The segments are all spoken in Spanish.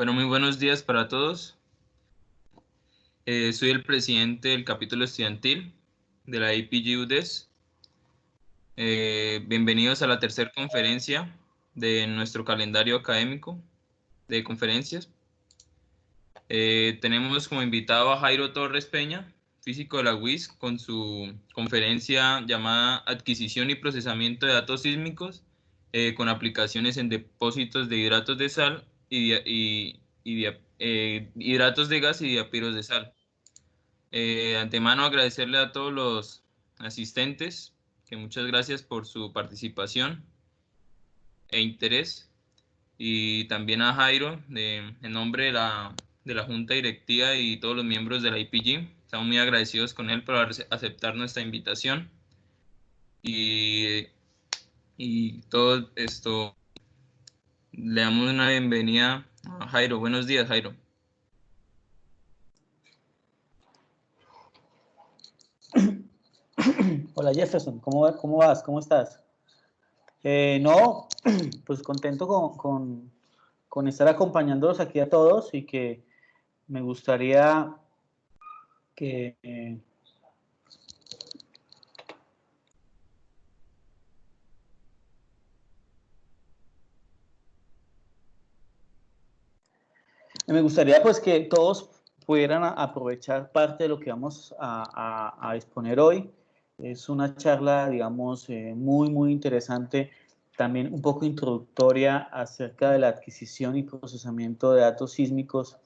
Bueno, muy buenos días para todos. Soy el presidente del capítulo estudiantil de la APG UDES. Bienvenidos a la tercera conferencia de nuestro calendario académico de conferencias. Tenemos como invitado a Jairo Torres Peña, físico de la UIS, con su conferencia llamada Adquisición y Procesamiento de Datos Sísmicos con aplicaciones en depósitos de hidratos de sal hidratos de gas y diapiros de sal. De antemano agradecerle a todos los asistentes, que muchas gracias por su participación e interés, y también a Jairo, en nombre de la Junta Directiva y todos los miembros de la IPG. Estamos muy agradecidos con él por aceptar nuestra invitación y todo esto. Le damos una bienvenida a Jairo. Buenos días, Jairo. Hola Jefferson, ¿cómo vas? ¿Cómo estás? No, pues contento con estar acompañándolos aquí a todos y que me gustaría que... me gustaría pues que todos pudieran aprovechar parte de lo que vamos a exponer hoy. Es una charla, digamos, muy interesante, también un poco introductoria acerca de la adquisición y procesamiento de datos sísmicos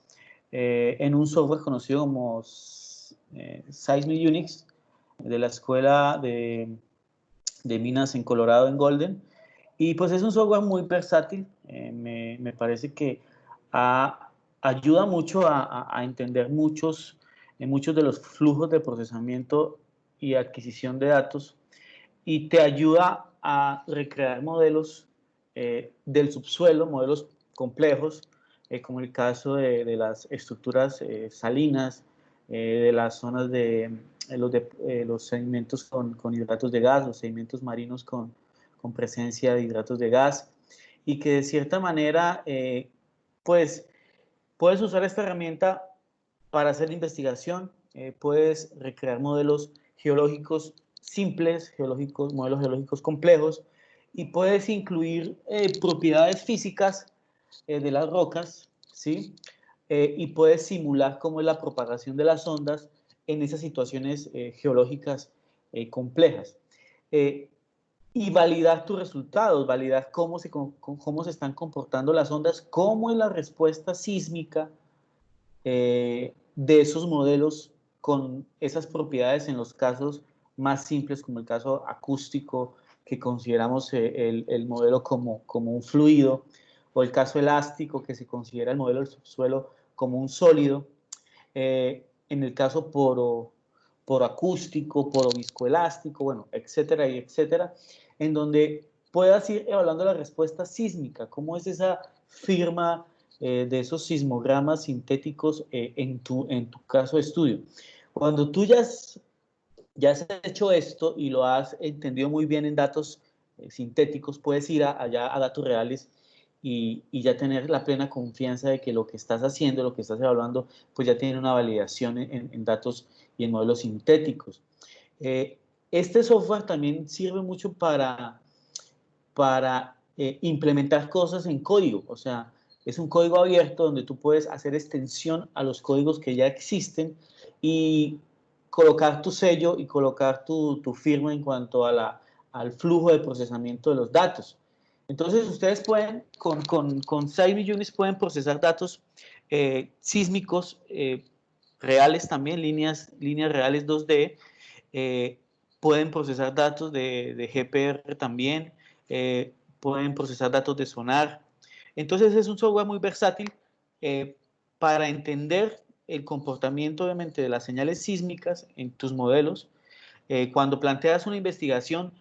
en un software conocido como Seismic Unix, de la escuela de minas en Colorado, en Golden. Y pues es un software muy versátil, me parece que ayuda mucho a entender muchos de los flujos de procesamiento y adquisición de datos, y te ayuda a recrear modelos del subsuelo, modelos complejos, como el caso de las estructuras salinas, de las zonas de los sedimentos con hidratos de gas, los sedimentos marinos con presencia de hidratos de gas, y que de cierta manera, pues, puedes usar esta herramienta para hacer investigación, puedes recrear modelos geológicos simples, modelos geológicos complejos, y puedes incluir propiedades físicas de las rocas, ¿sí? Y puedes simular cómo es la propagación de las ondas en esas situaciones geológicas complejas. Y validar tus resultados, validar cómo se están comportando las ondas, cómo es la respuesta sísmica de esos modelos con esas propiedades en los casos más simples, como el caso acústico, que consideramos el modelo como un fluido, o el caso elástico, que se considera el modelo del subsuelo como un sólido, en el caso poroacústico, poroviscoelástico, bueno, etcétera y etcétera, en donde puedas ir evaluando la respuesta sísmica, cómo es esa firma de esos sismogramas sintéticos en tu caso de estudio. Cuando tú ya has hecho esto y lo has entendido muy bien en datos sintéticos, puedes ir allá a datos reales y ya tener la plena confianza de que lo que estás haciendo, lo que estás evaluando, pues ya tiene una validación en datos y en modelos sintéticos. Este software también sirve mucho para implementar cosas en código, o sea, es un código abierto donde tú puedes hacer extensión a los códigos que ya existen y colocar tu sello y colocar tu firma en cuanto al flujo de procesamiento de los datos. Entonces, ustedes pueden, con Seismic Unix pueden procesar datos sísmicos reales también, líneas reales 2D, pueden procesar datos de GPR también, pueden procesar datos de sonar. Entonces es un software muy versátil para entender el comportamiento, obviamente, de las señales sísmicas en tus modelos. Cuando planteas una investigación,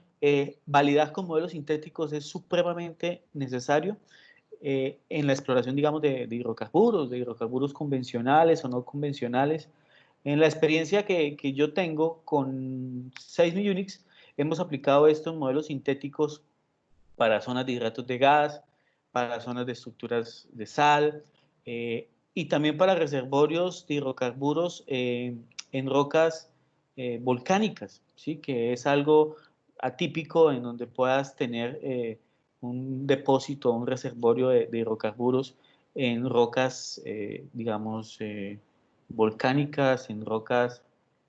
validar con modelos sintéticos es supremamente necesario en la exploración, digamos, de hidrocarburos convencionales o no convencionales. En la experiencia que yo tengo con Seismic Unix, hemos aplicado estos modelos sintéticos para zonas de hidratos de gas, para zonas de estructuras de sal, y también para reservorios de hidrocarburos en rocas volcánicas, ¿sí? Que es algo atípico en donde puedas tener un depósito, un reservorio de hidrocarburos en rocas, digamos, volcánicas, en rocas,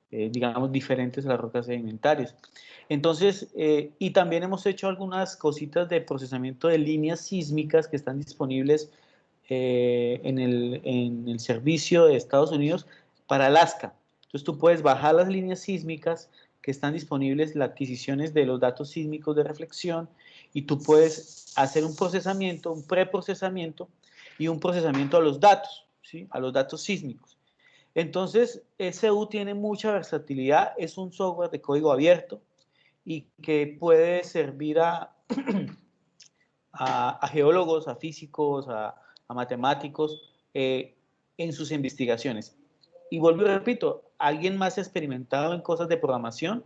digamos, diferentes a las rocas sedimentarias. Entonces, y también hemos hecho algunas cositas de procesamiento de líneas sísmicas que están disponibles en el servicio de Estados Unidos para Alaska. Entonces tú puedes bajar las líneas sísmicas que están disponibles, las adquisiciones de los datos sísmicos de reflexión, y tú puedes hacer un procesamiento, un preprocesamiento y un procesamiento a los datos, ¿sí? A los datos sísmicos. Entonces, SU tiene mucha versatilidad, es un software de código abierto y que puede servir a geólogos, a físicos, a matemáticos en sus investigaciones. Y vuelvo y repito, alguien más experimentado en cosas de programación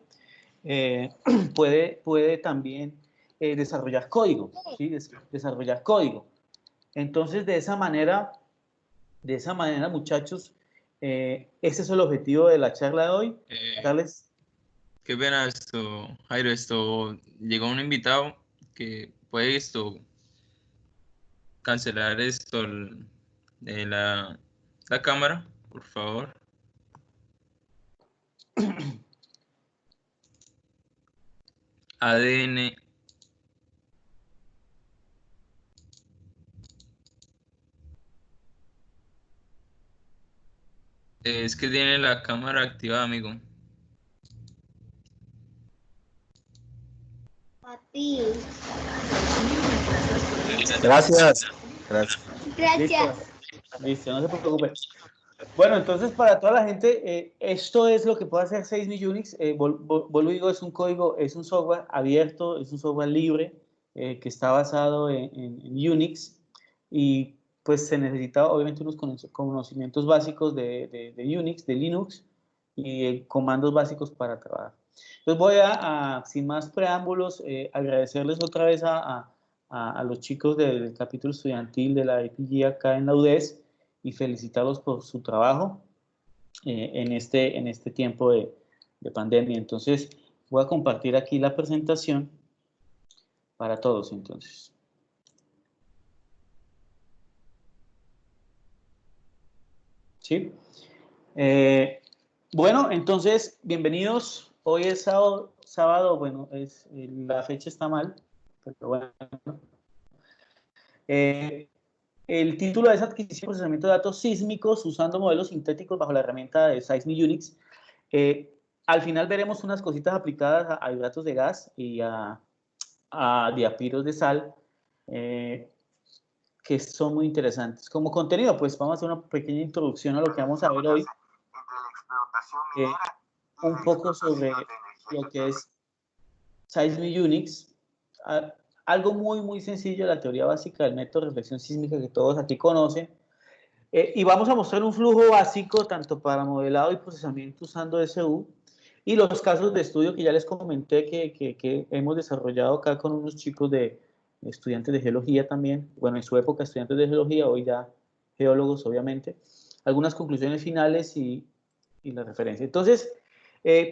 puede también desarrollar código, ¿sí? Desarrollar código. Entonces, de esa manera, muchachos, ese es el objetivo de la charla de hoy. Darles... Qué pena esto, Jairo, llegó un invitado que puede cancelar de la cámara, por favor. ADN. Es que tiene la cámara activada, amigo. Gracias. Gracias. Listo, no se preocupe. Bueno, entonces para toda la gente, esto es lo que puede hacer Seismic Unix. Vuelvo y digo, es un código, es un software abierto, es un software libre que está basado en Unix, y pues se necesita obviamente unos conocimientos básicos de Unix, de Linux, y comandos básicos para trabajar. Entonces voy sin más preámbulos, agradecerles otra vez a los chicos del capítulo estudiantil de la IPG acá en la UDES, y felicitarlos por su trabajo en este tiempo de pandemia. Entonces, voy a compartir aquí la presentación para todos, entonces. ¿Sí? Bueno, entonces, bienvenidos. Hoy es sábado, bueno, la fecha está mal, pero bueno. El título es Adquisición y Procesamiento de Datos Sísmicos usando modelos sintéticos bajo la herramienta de Seismic Unix. Al final veremos unas cositas aplicadas a hidratos de gas y a diapiros de sal, que son muy interesantes. Como contenido, pues vamos a hacer una pequeña introducción a lo que vamos a ver hoy. Un poco sobre lo que es Seismic Unix. Algo muy sencillo, la teoría básica del método de reflexión sísmica que todos aquí conocen. Y vamos a mostrar un flujo básico tanto para modelado y procesamiento usando SU, y los casos de estudio que ya les comenté que hemos desarrollado acá con unos chicos de estudiantes de geología también, bueno, en su época estudiantes de geología, hoy ya geólogos obviamente, algunas conclusiones finales y la referencia. Entonces,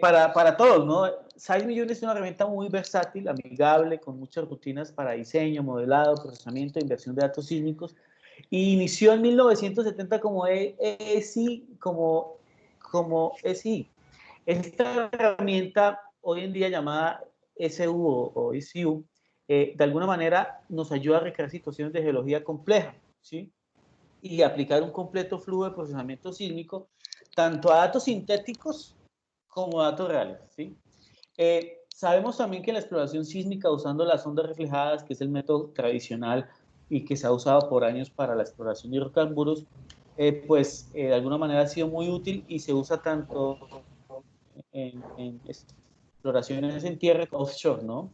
para todos, ¿no? Seismic Unix es una herramienta muy versátil, amigable, con muchas rutinas para diseño, modelado, procesamiento e inversión de datos sísmicos. Y inició en 1970 como ESI, como ESI. Esta herramienta, hoy en día llamada SU o ECU, de alguna manera nos ayuda a recrear situaciones de geología compleja, ¿sí? Y aplicar un completo flujo de procesamiento sísmico, tanto a datos sintéticos como a datos reales, ¿sí? Sabemos también que la exploración sísmica usando las ondas reflejadas, que es el método tradicional y que se ha usado por años para la exploración de hidrocarburos, pues de alguna manera ha sido muy útil y se usa tanto en exploraciones en tierra como offshore, ¿no?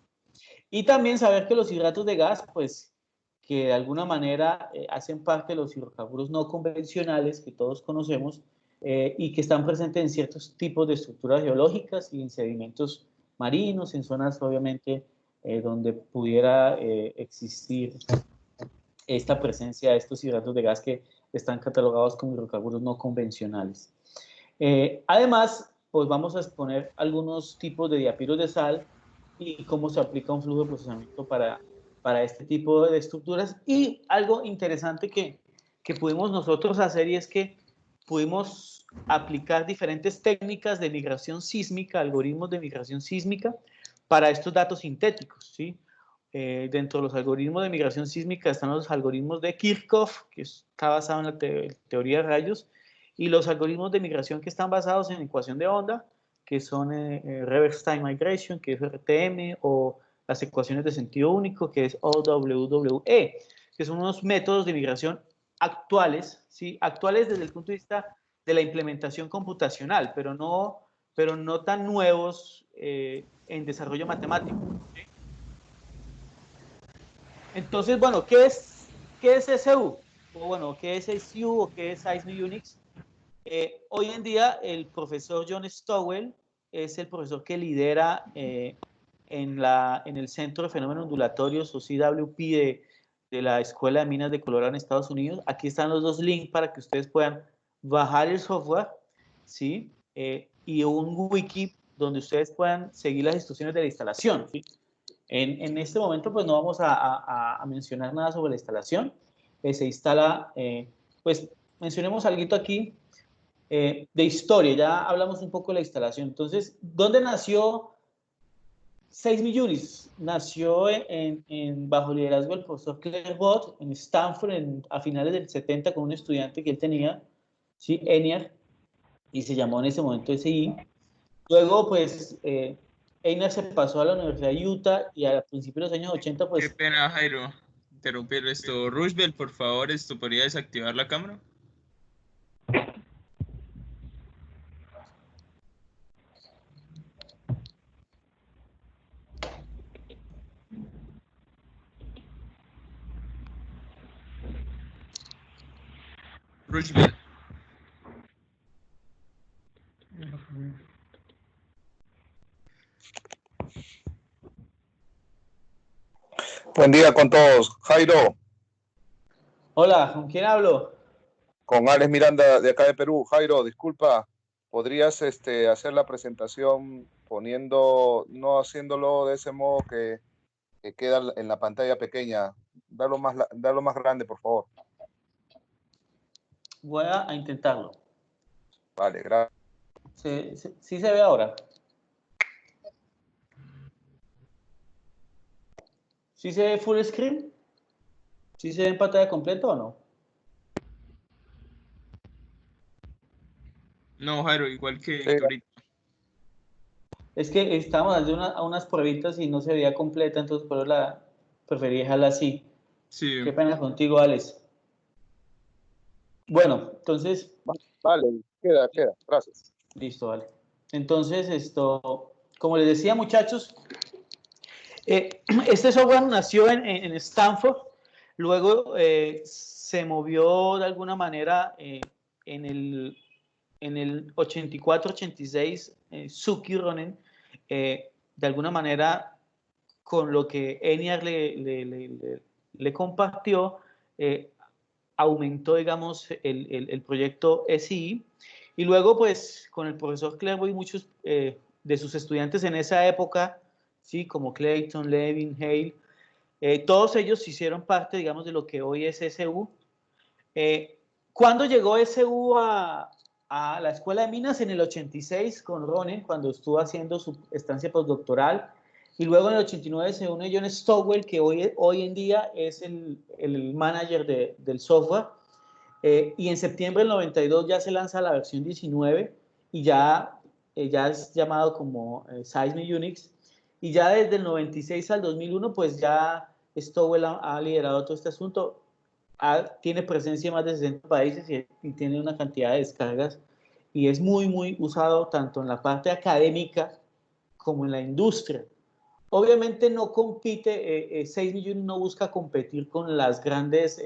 Y también saber que los hidratos de gas, pues que de alguna manera hacen parte de los hidrocarburos no convencionales que todos conocemos, y que están presentes en ciertos tipos de estructuras geológicas y en sedimentos marinos, en zonas obviamente donde pudiera existir esta presencia de estos hidratos de gas que están catalogados como hidrocarburos no convencionales. Además, pues vamos a exponer algunos tipos de diapiros de sal y cómo se aplica un flujo de procesamiento para este tipo de estructuras. Y algo interesante que pudimos nosotros hacer y es que pudimos aplicar diferentes técnicas de migración sísmica, algoritmos de migración sísmica para estos datos sintéticos, ¿sí? Dentro de los algoritmos de migración sísmica están los algoritmos de Kirchhoff, que está basado en la teoría de rayos, y los algoritmos de migración que están basados en ecuación de onda, que son Reverse Time Migration, que es RTM, o las ecuaciones de sentido único, que es OWWE, que son unos métodos de migración actuales, ¿sí? Actuales desde el punto de vista de la implementación computacional, pero no tan nuevos en desarrollo matemático, ¿sí? Entonces, bueno, ¿qué es SU? O bueno, ¿qué es SU o qué es Seismic Unix? Hoy en día el profesor John Stowell es el profesor que lidera en el Centro de Fenómenos Ondulatorios o CWP de la Escuela de Minas de Colorado en Estados Unidos. Aquí están los dos links para que ustedes puedan bajar el software, ¿sí? Y un wiki donde ustedes puedan seguir las instrucciones de la instalación, ¿sí? En este momento, pues no vamos a mencionar nada sobre la instalación. Se instala, pues mencionemos algo aquí de historia. Ya hablamos un poco de la instalación. Entonces, ¿dónde nació Seismic Unix? Nació bajo liderazgo del profesor Claerbout en Stanford a finales del 70 con un estudiante que él tenía, ¿sí? ENIAC, y se llamó en ese momento SI. Luego, pues, Einar se pasó a la Universidad de Utah y a principios de los años 80, Qué pues, pena, Jairo, interrumpir esto. Roosevelt, por favor, ¿podría desactivar la cámara? Roosevelt. Buen día con todos. Jairo, hola, ¿con quién hablo? con Alex Miranda de acá de Perú. Jairo, disculpa, ¿podrías hacer la presentación no haciéndolo de ese modo que queda en la pantalla pequeña? Dalo más grande, por favor. Voy a intentarlo. Vale, gracias. ¿Sí se ve ahora? ¿Sí se ve full screen? ¿Sí se ve en pantalla completa o no? No, Jairo, igual Sí, que ahorita. Es que estábamos haciendo unas pruebitas y no se veía completa, entonces por eso preferí dejarla así. Sí. Qué pena contigo, Alex. Bueno, entonces, vale, queda, gracias. listo, vale. Entonces, como les decía, muchachos, este software nació en Stanford, luego se movió de alguna manera en el 84-86, Suki Ronen, de alguna manera, con lo que ENIAC le compartió, aumentó, digamos, el proyecto SI, y luego, pues, con el profesor Clairvaux y muchos de sus estudiantes en esa época, ¿sí? Como Clayton, Levin, Hale, todos ellos hicieron parte, digamos, de lo que hoy es SU. ¿Cuándo llegó SU a la Escuela de Minas? En el 86 con Ronen, cuando estuvo haciendo su estancia postdoctoral, y luego en el 89 se une John Stowell, que hoy en día es el manager del software, y en septiembre del 92 ya se lanza la versión 19 y ya es llamado como Seismic Unix, y ya desde el 96 al 2001 pues ya Stowell ha liderado todo este asunto. Tiene presencia en más de 60 países y tiene una cantidad de descargas y es muy, muy usado tanto en la parte académica como en la industria. Obviamente no compite, 6 millones no busca competir con las grandes,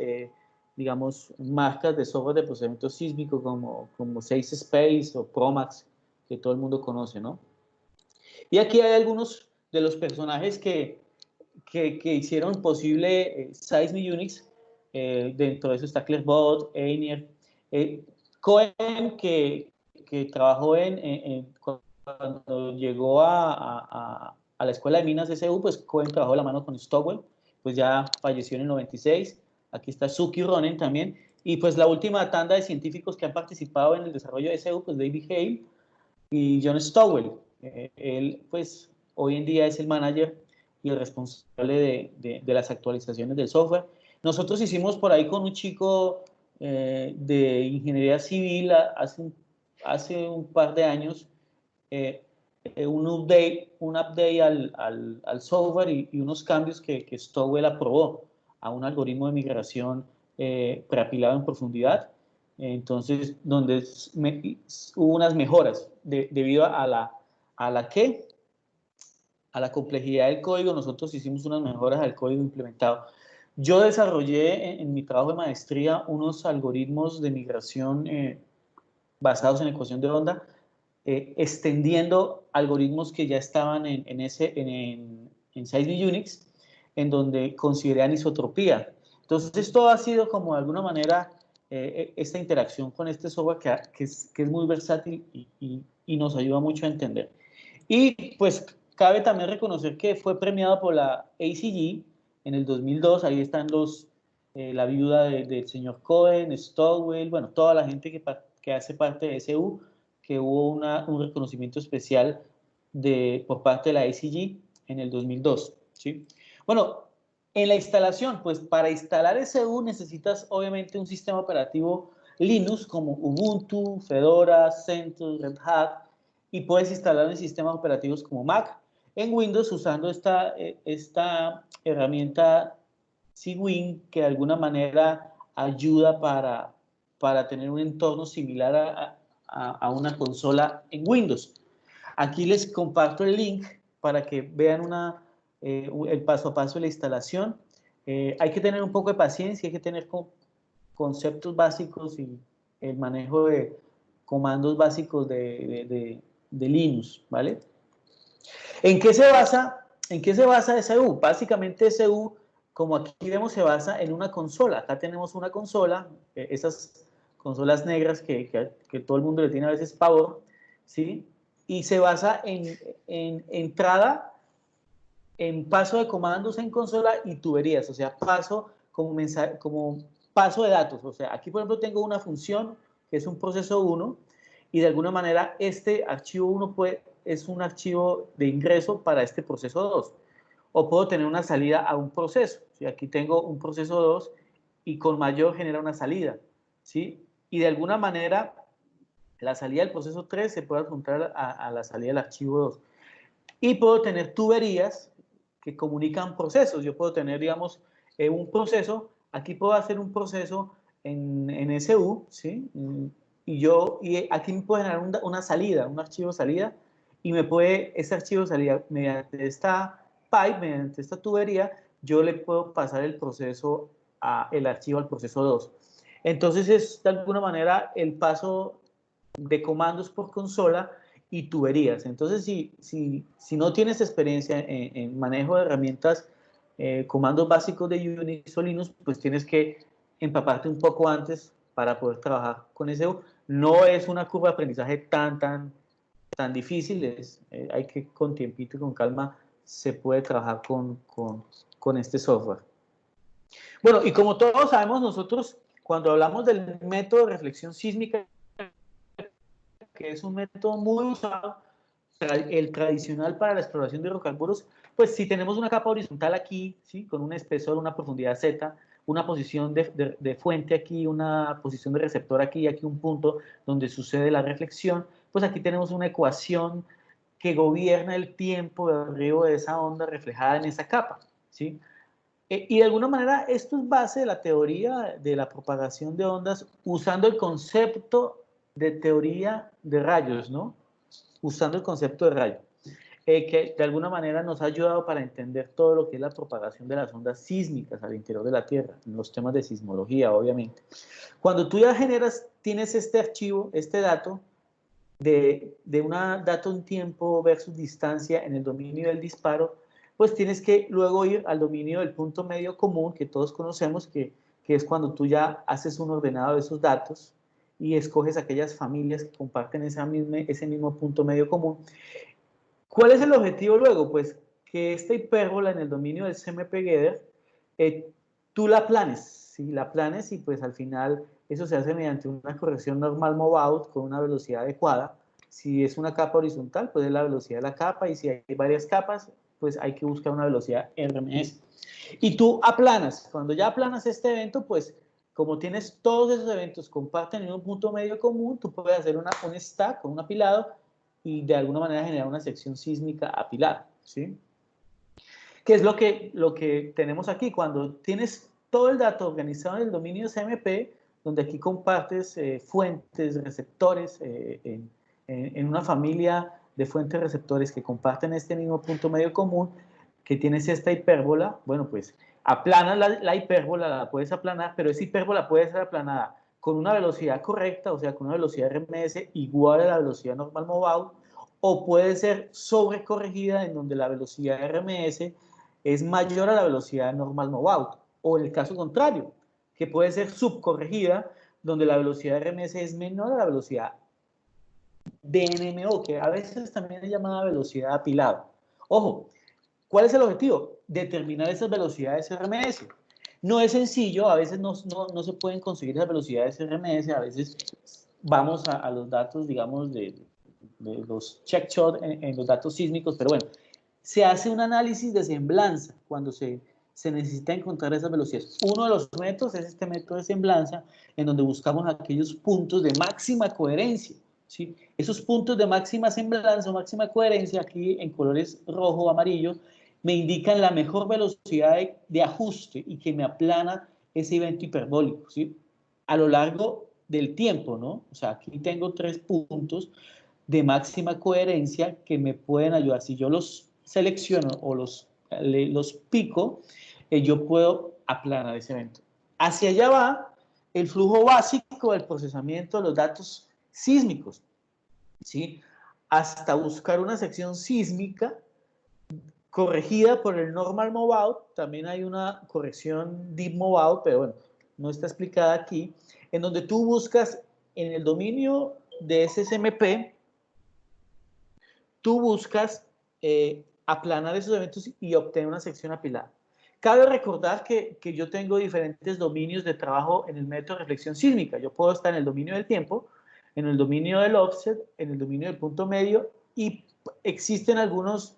digamos, marcas de software de procesamiento sísmico como 6 Space o Promax, que todo el mundo conoce, ¿no? Y aquí hay algunos de los personajes que hicieron posible Seismic Unix. dentro de eso está Claerbout, Einier, Cohen, que trabajó cuando llegó a la Escuela de Minas de SU, pues Cohen trabajó de la mano con Stowell, pues ya falleció en el 96. Aquí está Suki Ronen también. Y pues la última tanda de científicos que han participado en el desarrollo de SU, pues David Hale y John Stowell. Él, pues, hoy en día es el manager y el responsable de las actualizaciones del software. Nosotros hicimos por ahí con un chico de ingeniería civil hace un par de años un update al software y unos cambios que Stowell aprobó a un algoritmo de migración preapilado en profundidad. Entonces, donde hubo unas mejoras debido a la complejidad del código. Nosotros hicimos unas mejoras al código implementado. Yo desarrollé en mi trabajo de maestría unos algoritmos de migración basados en ecuación de onda, extendiendo algoritmos que ya estaban en 6-bit Unix, en donde consideré anisotropía. Entonces, esto ha sido como de alguna manera esta interacción con este software que es muy versátil y nos ayuda mucho a entender. Y pues cabe también reconocer que fue premiado por la ACG en el 2002. Ahí están la viuda del señor Cohen, Stowell, bueno, toda la gente que hace parte de SU, que hubo un reconocimiento especial por parte de la ACG en el 2002. ¿Sí? Bueno, en la instalación, pues para instalar SU necesitas obviamente un sistema operativo Linux como Ubuntu, Fedora, CentOS, Red Hat, y puedes instalar en sistemas operativos como Mac. En Windows usando esta herramienta Cwin, que de alguna manera ayuda para tener un entorno similar a una consola en Windows. Aquí les comparto el link para que vean el paso a paso de la instalación. Hay que tener un poco de paciencia, hay que tener conceptos básicos y el manejo de comandos básicos de Linux, ¿vale? ¿En qué se basa SU? Básicamente SU, como aquí vemos, se basa en una consola. Acá tenemos una consola, esas consolas negras que todo el mundo le tiene a veces pavor, ¿sí? Y se basa en entrada, en paso de comandos en consola y tuberías, o sea, paso como paso de datos. O sea, aquí por ejemplo tengo una función que es un proceso 1 y de alguna manera este archivo 1 es un archivo de ingreso para este proceso 2. O puedo tener una salida a un proceso. ¿Sí? Aquí tengo un proceso 2 y con mayor genera una salida. ¿Sí? Y de alguna manera la salida del proceso 3 se puede adjuntar a la salida del archivo 2. Y puedo tener tuberías que comunican procesos. Yo puedo tener, digamos, un proceso. Aquí puedo hacer un proceso en SU, ¿sí? Y aquí me puede generar una salida, un archivo salida, y ese archivo salida, mediante esta pipe, mediante esta tubería, yo le puedo pasar el archivo al proceso 2. Entonces es de alguna manera el paso de comandos por consola y tuberías. Entonces, si no tienes experiencia en manejo de herramientas, comandos básicos de Unix o Linux, pues tienes que empaparte un poco antes para poder trabajar con SU. No es una curva de aprendizaje tan difícil, hay que con tiempito y con calma se puede trabajar con este software. Bueno, y como todos sabemos, nosotros cuando hablamos del método de reflexión sísmica, que es un método muy usado, el tradicional para la exploración de hidrocarburos, pues si tenemos una capa horizontal aquí, ¿sí? Con un espesor, una profundidad Z, una posición de fuente aquí, una posición de receptor aquí y aquí un punto donde sucede la reflexión, pues aquí tenemos una ecuación que gobierna el tiempo de arribo de esa onda reflejada en esa capa, ¿sí? Y de alguna manera esto es base de la teoría de la propagación de ondas usando el concepto de teoría de rayos, ¿no? Usando el concepto de rayo, que de alguna manera nos ha ayudado para entender todo lo que es la propagación de las ondas sísmicas al interior de la Tierra, en los temas de sismología, obviamente. Cuando tú ya tienes este archivo, este dato, de dato en tiempo versus distancia en el dominio del disparo, pues tienes que luego ir al dominio del punto medio común que todos conocemos, que que es cuando tú ya haces un ordenado de esos datos y escoges aquellas familias que comparten ese mismo punto medio común. ¿Cuál es el objetivo luego? Pues que esta hipérbola en el dominio del CMP-Gether, tú la planes, ¿sí? La planes y pues al final eso se hace mediante una corrección normal move-out con una velocidad adecuada. Si es una capa horizontal, pues es la velocidad de la capa, y si hay varias capas, pues hay que buscar una velocidad RMS. Y tú aplanas. Cuando ya aplanas este evento, pues como tienes todos esos eventos comparten en un punto medio común, tú puedes hacer un stack o un apilado y de alguna manera generar una sección sísmica apilada, ¿sí? ¿Qué es lo que tenemos aquí? Cuando tienes todo el dato organizado en el dominio CMP, donde aquí compartes fuentes, receptores, en una familia de fuentes receptores que comparten este mismo punto medio común, que tienes esta hipérbola, bueno, pues aplanas la hipérbola, la puedes aplanar, pero esa hipérbola puede ser aplanada con una velocidad correcta, o sea, con una velocidad RMS igual a la velocidad normal move-out, o puede ser sobrecorregida en donde la velocidad RMS es mayor a la velocidad normal move-out, o en el caso contrario, que puede ser subcorregida, donde la velocidad RMS es menor a la velocidad DNMO, que a veces también es llamada velocidad apilado. Ojo, ¿cuál es el objetivo? Determinar esas velocidades RMS. No es sencillo, a veces no se pueden conseguir esas velocidades RMS, a veces vamos a los datos, digamos, de los check shot en los datos sísmicos, pero bueno, se hace un análisis de semblanza cuando se necesita encontrar esas velocidades. Uno de los métodos es este método de semblanza, en donde buscamos aquellos puntos de máxima coherencia, ¿sí? Esos puntos de máxima semblanza o máxima coherencia, aquí en colores rojo o amarillo, me indican la mejor velocidad de ajuste y que me aplana ese evento hiperbólico, ¿sí? A lo largo del tiempo, ¿no? O sea, aquí tengo 3 puntos de máxima coherencia que me pueden ayudar. Si yo los selecciono o los pico, yo puedo aplanar ese evento. Hacia allá va el flujo básico del procesamiento de los datos sísmicos, ¿sí? Hasta buscar una sección sísmica corregida por el normal move-out. También hay una corrección deep move-out, pero bueno, no está explicada aquí, en donde tú buscas en el dominio de SSMP, tú buscas aplanar esos eventos y obtener una sección apilada. Cabe recordar que yo tengo diferentes dominios de trabajo en el método de reflexión sísmica. Yo puedo estar en el dominio del tiempo, en el dominio del offset, en el dominio del punto medio, y existen algunas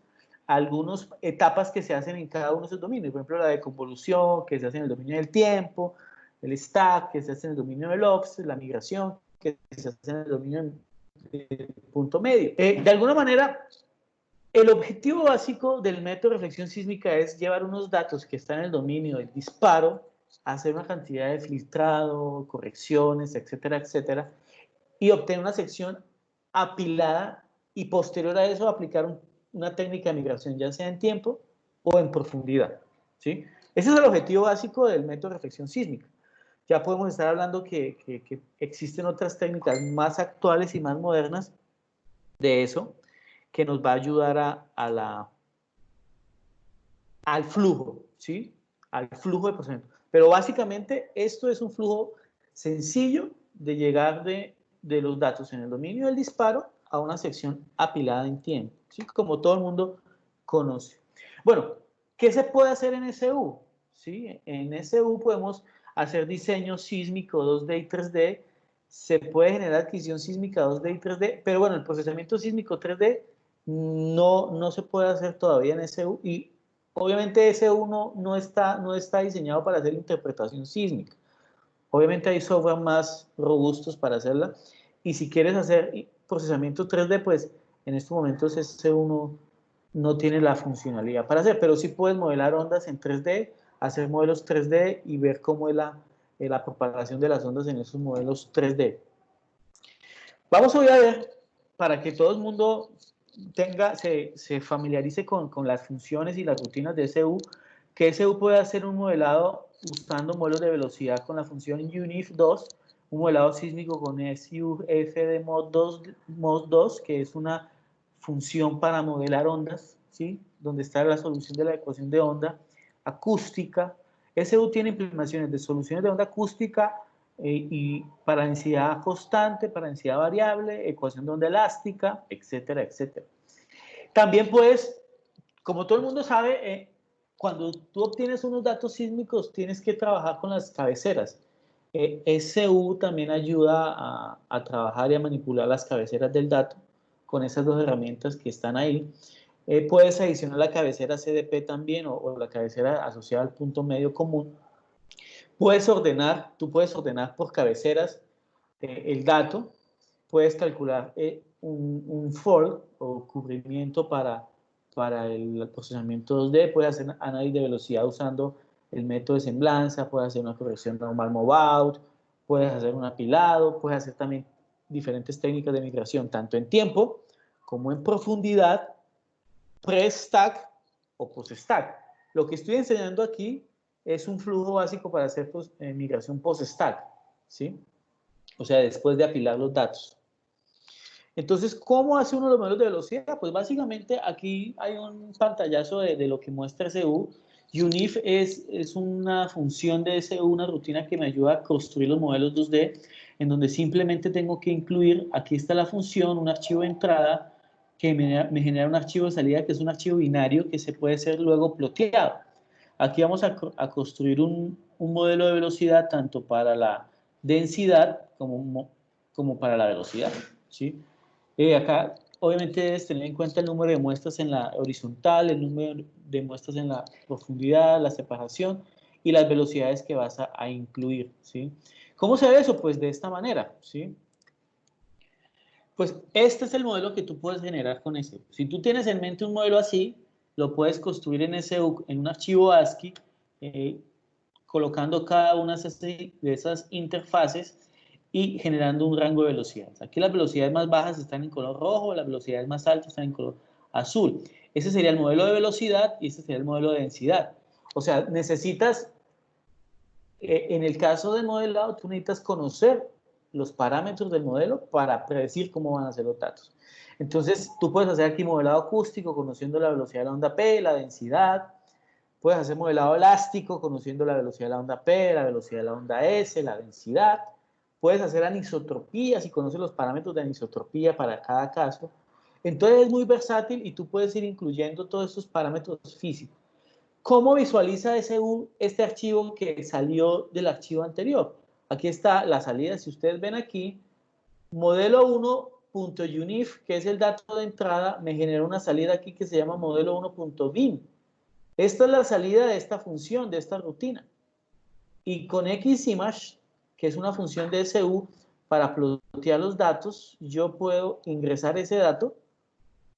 etapas que se hacen en cada uno de esos dominios. Por ejemplo, la de convolución, que se hace en el dominio del tiempo, el stack, que se hace en el dominio del offset, la migración, que se hace en el dominio del punto medio. De alguna manera, el objetivo básico del método de reflexión sísmica es llevar unos datos que están en el dominio del disparo, hacer una cantidad de filtrado, correcciones, etcétera, etcétera, y obtener una sección apilada y posterior a eso aplicar una técnica de migración, ya sea en tiempo o en profundidad, ¿sí? Ese es el objetivo básico del método de reflexión sísmica. Ya podemos estar hablando que existen otras técnicas más actuales y más modernas de eso, que nos va a ayudar al flujo, ¿sí? Al flujo de procesamiento. Pero básicamente esto es un flujo sencillo de llegar de los datos en el dominio del disparo a una sección apilada en tiempo, ¿sí? Como todo el mundo conoce. Bueno, ¿qué se puede hacer en SU? ¿Sí? En SU podemos hacer diseño sísmico 2D y 3D, se puede generar adquisición sísmica 2D y 3D, pero bueno, el procesamiento sísmico 3D no se puede hacer todavía en SU, y obviamente SU no está diseñado para hacer interpretación sísmica. Obviamente hay software más robustos para hacerla, y si quieres hacer procesamiento 3D, pues en estos momentos SU no tiene la funcionalidad para hacer, pero sí puedes modelar ondas en 3D, hacer modelos 3D y ver cómo es la propagación de las ondas en esos modelos 3D. Vamos hoy a ver, para que todo el mundo se familiarice con las funciones y las rutinas de SU, que SU puede hacer un modelado usando modelos de velocidad con la función UNIF2, un modelado sísmico con SUF de MOS2, que es una función para modelar ondas, ¿sí? Donde está la solución de la ecuación de onda, acústica, SU tiene implementaciones de soluciones de onda acústica y para densidad constante, para densidad variable, ecuación de onda elástica, etcétera, etcétera. También puedes, como todo el mundo sabe, cuando tú obtienes unos datos sísmicos tienes que trabajar con las cabeceras. SU también ayuda a trabajar y a manipular las cabeceras del dato con esas dos herramientas que están ahí. Puedes adicionar la cabecera CDP también o la cabecera asociada al punto medio común. Tú puedes ordenar por cabeceras el dato, puedes calcular un fold o cubrimiento para el procesamiento 2D, puedes hacer análisis de velocidad usando el método de semblanza, puedes hacer una corrección normal move-out, puedes hacer un apilado, puedes hacer también diferentes técnicas de migración, tanto en tiempo como en profundidad, pre-stack o post-stack. Lo que estoy enseñando aquí es un flujo básico para hacer migración post-stack, ¿sí? O sea, después de apilar los datos. Entonces, ¿cómo hace uno los modelos de velocidad? Pues básicamente aquí hay un pantallazo de lo que muestra SU. UNIF es una función de SU, una rutina que me ayuda a construir los modelos 2D, en donde simplemente tengo que incluir, aquí está la función, un archivo de entrada, que me genera un archivo de salida, que es un archivo binario que se puede ser luego ploteado. Aquí vamos a construir un modelo de velocidad tanto para la densidad como para la velocidad, ¿sí? Acá obviamente debes tener en cuenta el número de muestras en la horizontal, el número de muestras en la profundidad, la separación y las velocidades que vas a incluir, ¿sí? ¿Cómo se ve eso? Pues de esta manera, ¿sí? Pues este es el modelo que tú puedes generar con SU. Si tú tienes en mente un modelo así, lo puedes construir en SU, en un archivo ASCII, colocando cada una de esas interfaces y generando un rango de velocidades. Aquí las velocidades más bajas están en color rojo, las velocidades más altas están en color azul. Ese sería el modelo de velocidad y ese sería el modelo de densidad. O sea, necesitas, en el caso del modelado, tú necesitas conocer los parámetros del modelo para predecir cómo van a ser los datos. Entonces, tú puedes hacer aquí modelado acústico conociendo la velocidad de la onda P, la densidad. Puedes hacer modelado elástico conociendo la velocidad de la onda P, la velocidad de la onda S, la densidad. Puedes hacer anisotropía si conoces los parámetros de anisotropía para cada caso. Entonces es muy versátil y tú puedes ir incluyendo todos estos parámetros físicos. ¿Cómo visualiza SU este archivo que salió del archivo anterior? Aquí está la salida, si ustedes ven aquí, modelo 1.unif, que es el dato de entrada, me genera una salida aquí que se llama modelo 1.bin. Esta es la salida de esta función, de esta rutina. Y con Ximage, que es una función de SU, para plotear los datos, yo puedo ingresar ese dato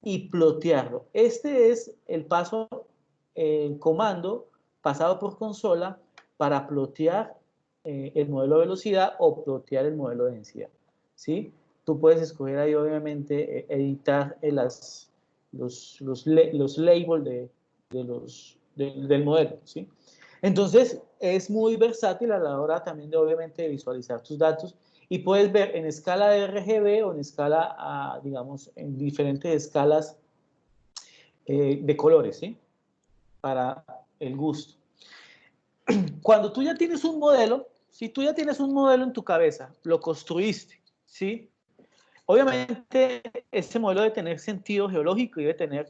y plotearlo. Este es el paso, el comando pasado por consola para plotear el modelo de velocidad o plotear el modelo de densidad, ¿sí? Tú puedes escoger ahí, obviamente, editar los labels del modelo, ¿sí? Entonces, es muy versátil a la hora también de, obviamente, de visualizar tus datos y puedes ver en escala de RGB o en escala, digamos, en diferentes escalas de colores, ¿sí? Para el gusto. Cuando tú ya tienes un modelo, si tú ya tienes un modelo en tu cabeza, lo construiste, ¿sí? Obviamente, ese modelo debe tener sentido geológico y debe tener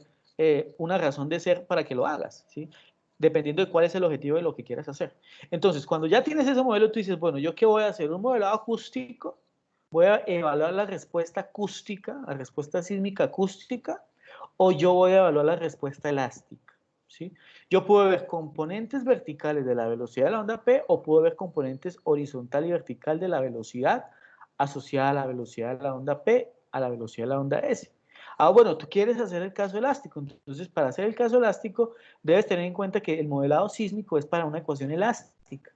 una razón de ser para que lo hagas, ¿sí? Dependiendo de cuál es el objetivo de lo que quieras hacer. Entonces, cuando ya tienes ese modelo, tú dices, bueno, ¿yo qué voy a hacer? ¿Un modelo acústico? ¿Voy a evaluar la respuesta acústica, la respuesta sísmica acústica? ¿O yo voy a evaluar la respuesta elástica? ¿Sí? Yo puedo ver componentes verticales de la velocidad de la onda P o puedo ver componentes horizontal y vertical de la velocidad asociada a la velocidad de la onda P a la velocidad de la onda S. Ah, bueno, tú quieres hacer el caso elástico. Entonces, para hacer el caso elástico, debes tener en cuenta que el modelado sísmico es para una ecuación elástica.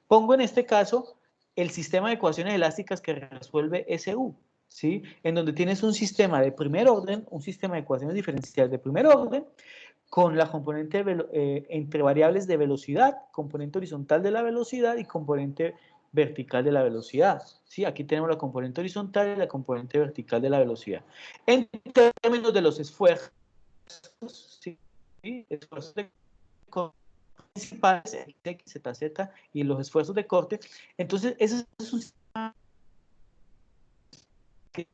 Pongo en este caso el sistema de ecuaciones elásticas que resuelve SU, ¿sí? En donde tienes un sistema de primer orden, un sistema de ecuaciones diferenciales de primer orden, con la componente entre variables de velocidad, componente horizontal de la velocidad y componente vertical de la velocidad. ¿Sí? Aquí tenemos la componente horizontal y la componente vertical de la velocidad. En términos de los esfuerzos, ¿sí? Esfuerzos de principales, X, ZZ, y los esfuerzos de corte. Entonces, ese es un sistema que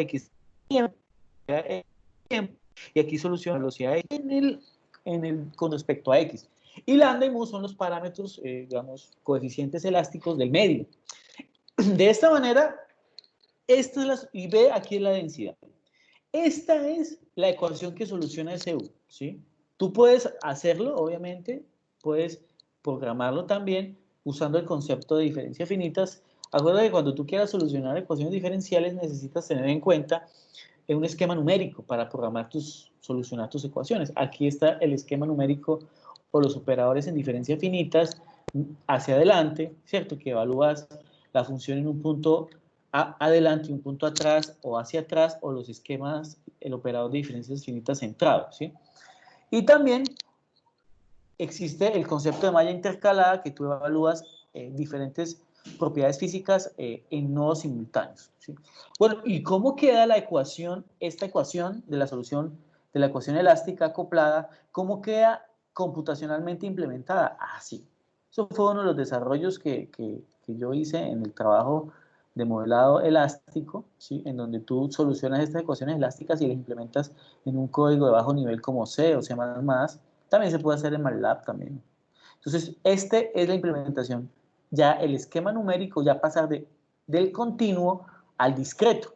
X y aquí soluciona la velocidad con respecto a X. Y lambda y mu son los parámetros, digamos, coeficientes elásticos del medio. De esta manera, y ve aquí la densidad. Esta es la ecuación que soluciona SU, ¿sí? Tú puedes hacerlo, obviamente, puedes programarlo también usando el concepto de diferencias finitas. Acuérdate que cuando tú quieras solucionar ecuaciones diferenciales necesitas tener en cuenta un esquema numérico para solucionar tus ecuaciones. Aquí está el esquema numérico o los operadores en diferencias finitas hacia adelante, ¿cierto? Que evalúas la función en un punto adelante y un punto atrás o hacia atrás, o los esquemas, el operador de diferencias finitas centrado, ¿sí? Y también existe el concepto de malla intercalada, que tú evalúas diferentes propiedades físicas en nodos simultáneos, ¿sí? Bueno, ¿y cómo queda la ecuación, esta ecuación de la solución de la ecuación elástica acoplada, cómo queda computacionalmente implementada? Así. Eso fue uno de los desarrollos que yo hice en el trabajo de modelado elástico, ¿sí? En donde tú solucionas estas ecuaciones elásticas y las implementas en un código de bajo nivel como C o C++. También se puede hacer en MATLAB también. Entonces, este es la implementación. Ya el esquema numérico, ya pasar del continuo al discreto.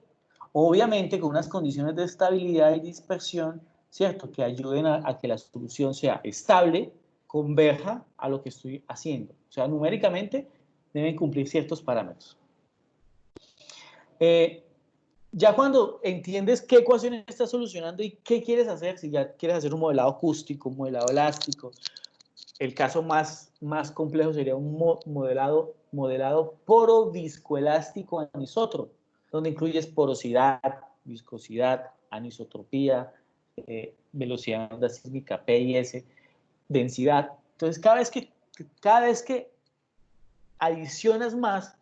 Obviamente con unas condiciones de estabilidad y dispersión, ¿cierto? Que ayuden a que la solución sea estable, converja a lo que estoy haciendo. O sea, numéricamente deben cumplir ciertos parámetros. Ya cuando entiendes qué ecuaciones estás solucionando y qué quieres hacer, si ya quieres hacer un modelado acústico, un modelado elástico, el caso más complejo sería un modelado poro viscoelástico anisótropo, donde incluyes porosidad, viscosidad, anisotropía, velocidad de onda sísmica P y S, densidad. Entonces, cada vez que adicionas más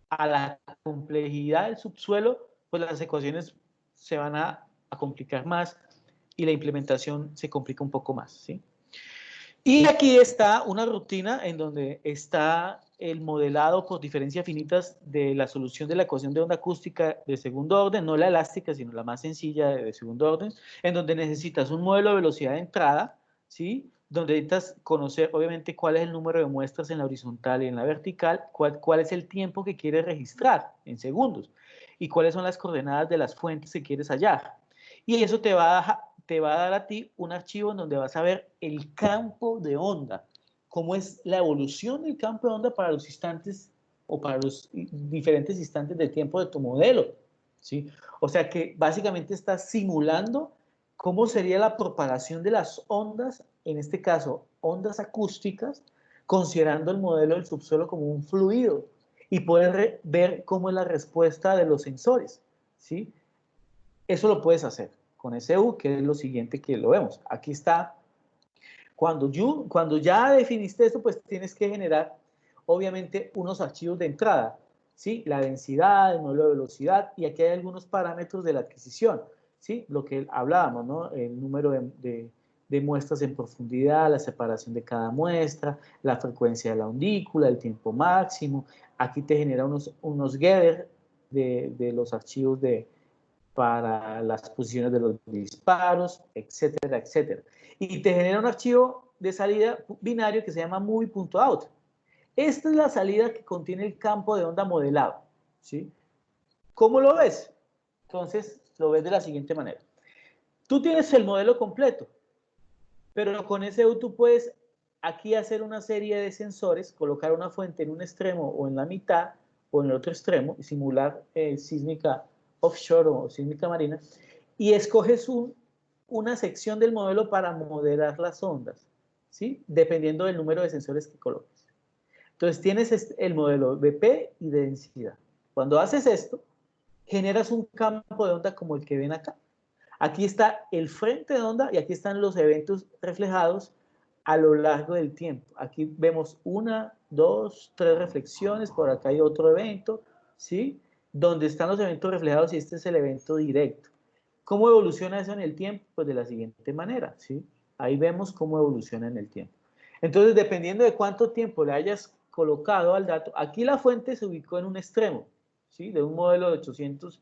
a la complejidad del subsuelo, pues las ecuaciones se van a complicar más y la implementación se complica un poco más, ¿sí? Y aquí está una rutina en donde está el modelado por diferencias finitas de la solución de la ecuación de onda acústica de segundo orden, no la elástica, sino la más sencilla de segundo orden, en donde necesitas un modelo de velocidad de entrada, ¿sí? Donde necesitas conocer, obviamente, cuál es el número de muestras en la horizontal y en la vertical, cuál es el tiempo que quieres registrar en segundos y cuáles son las coordenadas de las fuentes que quieres hallar. Y eso te va a dar a ti un archivo en donde vas a ver el campo de onda, cómo es la evolución del campo de onda para los instantes o para los diferentes instantes de tiempo de tu modelo, ¿sí? O sea que básicamente estás simulando cómo sería la propagación de las ondas, en este caso ondas acústicas, considerando el modelo del subsuelo como un fluido y poder ver cómo es la respuesta de los sensores, ¿sí? Eso lo puedes hacer con SU, que es lo siguiente que lo vemos. Aquí está. Cuando ya definiste esto, pues tienes que generar, obviamente, unos archivos de entrada, ¿sí? La densidad, el modelo de velocidad, y aquí hay algunos parámetros de la adquisición, ¿sí? Lo que hablábamos, ¿no? El número de muestras en profundidad, la separación de cada muestra, la frecuencia de la ondícula, el tiempo máximo. Aquí te genera unos getter de los archivos para las posiciones de los disparos, etcétera, etcétera. Y te genera un archivo de salida binario que se llama movie.out. Esta es la salida que contiene el campo de onda modelado, ¿sí? ¿Cómo lo ves? Entonces, lo ves de la siguiente manera. Tú tienes el modelo completo, pero con SU tú puedes aquí hacer una serie de sensores, colocar una fuente en un extremo o en la mitad o en el otro extremo y simular sísmica offshore o sísmica marina, y escoges una sección del modelo para modelar las ondas, ¿sí? Dependiendo del número de sensores que coloques. Entonces tienes el modelo de P y de densidad. Cuando haces esto, generas un campo de onda como el que ven acá. Aquí está el frente de onda y aquí están los eventos reflejados a lo largo del tiempo. Aquí vemos 1, 2, 3 reflexiones, por acá hay otro evento, ¿sí? Donde están los eventos reflejados y este es el evento directo. ¿Cómo evoluciona eso en el tiempo? Pues de la siguiente manera, ¿sí? Ahí vemos cómo evoluciona en el tiempo. Entonces, dependiendo de cuánto tiempo le hayas colocado al dato, aquí la fuente se ubicó en un extremo, ¿sí? De un modelo de 800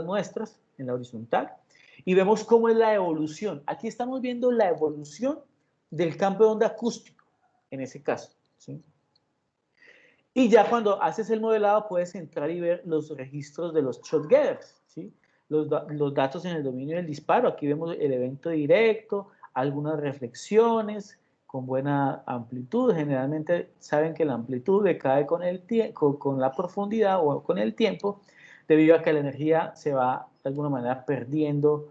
muestras en la horizontal, y vemos cómo es la evolución. Aquí estamos viendo la evolución del campo de onda acústico, en ese caso, ¿sí? Y ya cuando haces el modelado puedes entrar y ver los registros de los shot getters, ¿sí? Los datos en el dominio del disparo. Aquí vemos el evento directo, algunas reflexiones con buena amplitud. Generalmente saben que la amplitud decae con la profundidad o con el tiempo, debido a que la energía se va de alguna manera perdiendo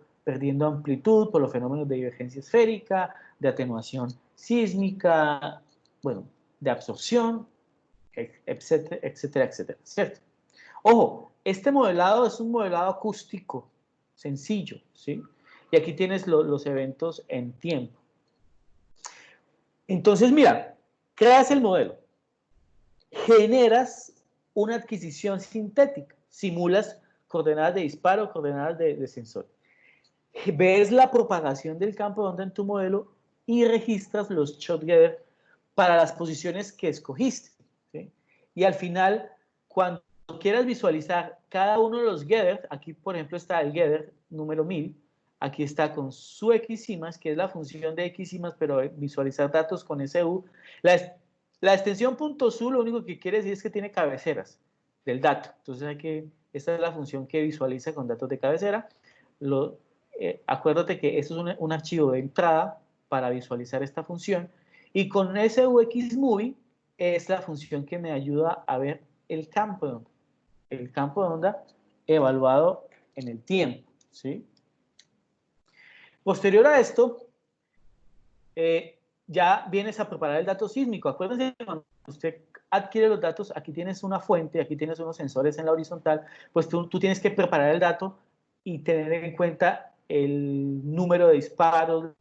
amplitud por los fenómenos de divergencia esférica, de atenuación sísmica, bueno, de absorción, etcétera, etcétera, etcétera, ¿cierto? Ojo, este modelado es un modelado acústico sencillo, ¿sí? Y aquí tienes los eventos en tiempo. Entonces, mira, creas el modelo, generas una adquisición sintética, simulas coordenadas de disparo, coordenadas de sensor. Ves la propagación del campo de onda en tu modelo y registras los shot getter para las posiciones que escogiste, ¿sí? Y al final, cuando quieras visualizar cada uno de los getters, aquí por ejemplo está el getter número 1000, aquí está con su ximas, que es la función de ximas, pero visualizar datos con SU. La extensión .su lo único que quiere decir es que tiene cabeceras del dato. Entonces esta es la función que visualiza con datos de cabecera. Acuérdate que esto es un archivo de entrada para visualizar esta función. Y con SUXMovie es la función que me ayuda a ver el campo de onda. El campo de onda evaluado en el tiempo, ¿sí? Posterior a esto, ya vienes a preparar el dato sísmico. Acuérdense que cuando usted adquiere los datos, aquí tienes una fuente, aquí tienes unos sensores en la horizontal, pues tú tienes que preparar el dato y tener en cuenta el número de disparos,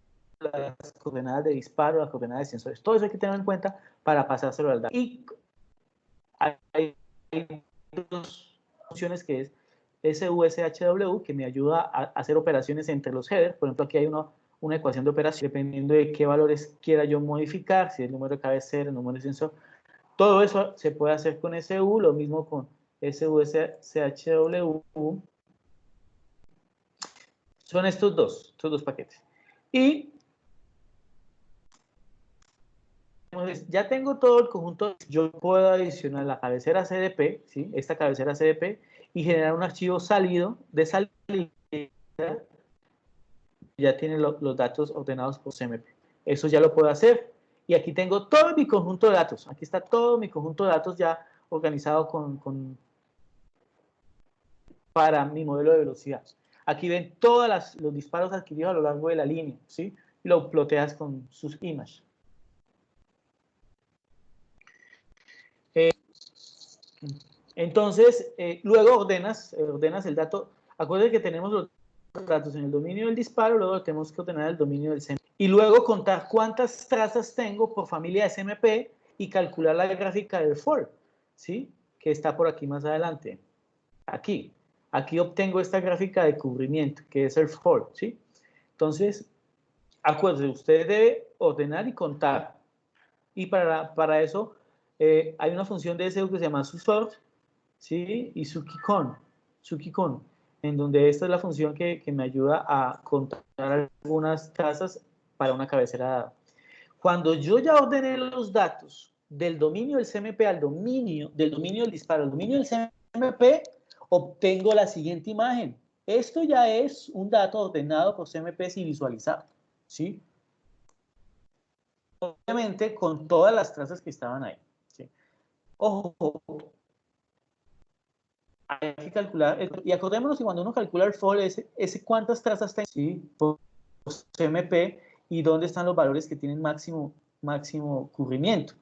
las coordenadas de disparo, las coordenadas de sensores. Todo eso hay que tener en cuenta para pasárselo al dato. Y hay dos funciones que es SUSHW, que me ayuda a hacer operaciones entre los headers. Por ejemplo, aquí hay una ecuación de operación, dependiendo de qué valores quiera yo modificar, si es el número de cabecera, el número de sensor. Todo eso se puede hacer con SU, lo mismo con SUSHW. Son estos dos paquetes. Y ya tengo todo el conjunto. Yo puedo adicionar la cabecera CDP, ¿sí? Esta cabecera CDP, y generar un archivo de salida. Ya tiene los datos ordenados por CMP. Eso ya lo puedo hacer. Y aquí tengo todo mi conjunto de datos. Aquí está todo mi conjunto de datos ya organizado para mi modelo de velocidad. Aquí ven todos los disparos adquiridos a lo largo de la línea, ¿sí? Y lo ploteas con sus images. Entonces, luego ordenas el dato. Acuérdense que tenemos los datos en el dominio del disparo, luego tenemos que ordenar el dominio del CMP. Y luego contar cuántas trazas tengo por familia de SMP y calcular la gráfica del FOL, ¿sí? Que está por aquí más adelante. Aquí obtengo esta gráfica de cubrimiento, que es el FOL, ¿sí? Entonces, acuérdense, usted debe ordenar y contar. Y para eso hay una función de SU que se llama susort, ¿sí? Y Tsukikon, en donde esta es la función que me ayuda a contar algunas trazas para una cabecera dada. Cuando yo ya ordené los datos del dominio del CMP del dominio del disparo al dominio del CMP, obtengo la siguiente imagen. Esto ya es un dato ordenado por CMP y visualizado, ¿sí? Obviamente con todas las trazas que estaban ahí, ¿sí? Ojo, hay que calcular, y acordémonos que cuando uno calcula el FOL, cuántas trazas tiene, ¿sí? Por CMP, y dónde están los valores que tienen máximo cubrimiento.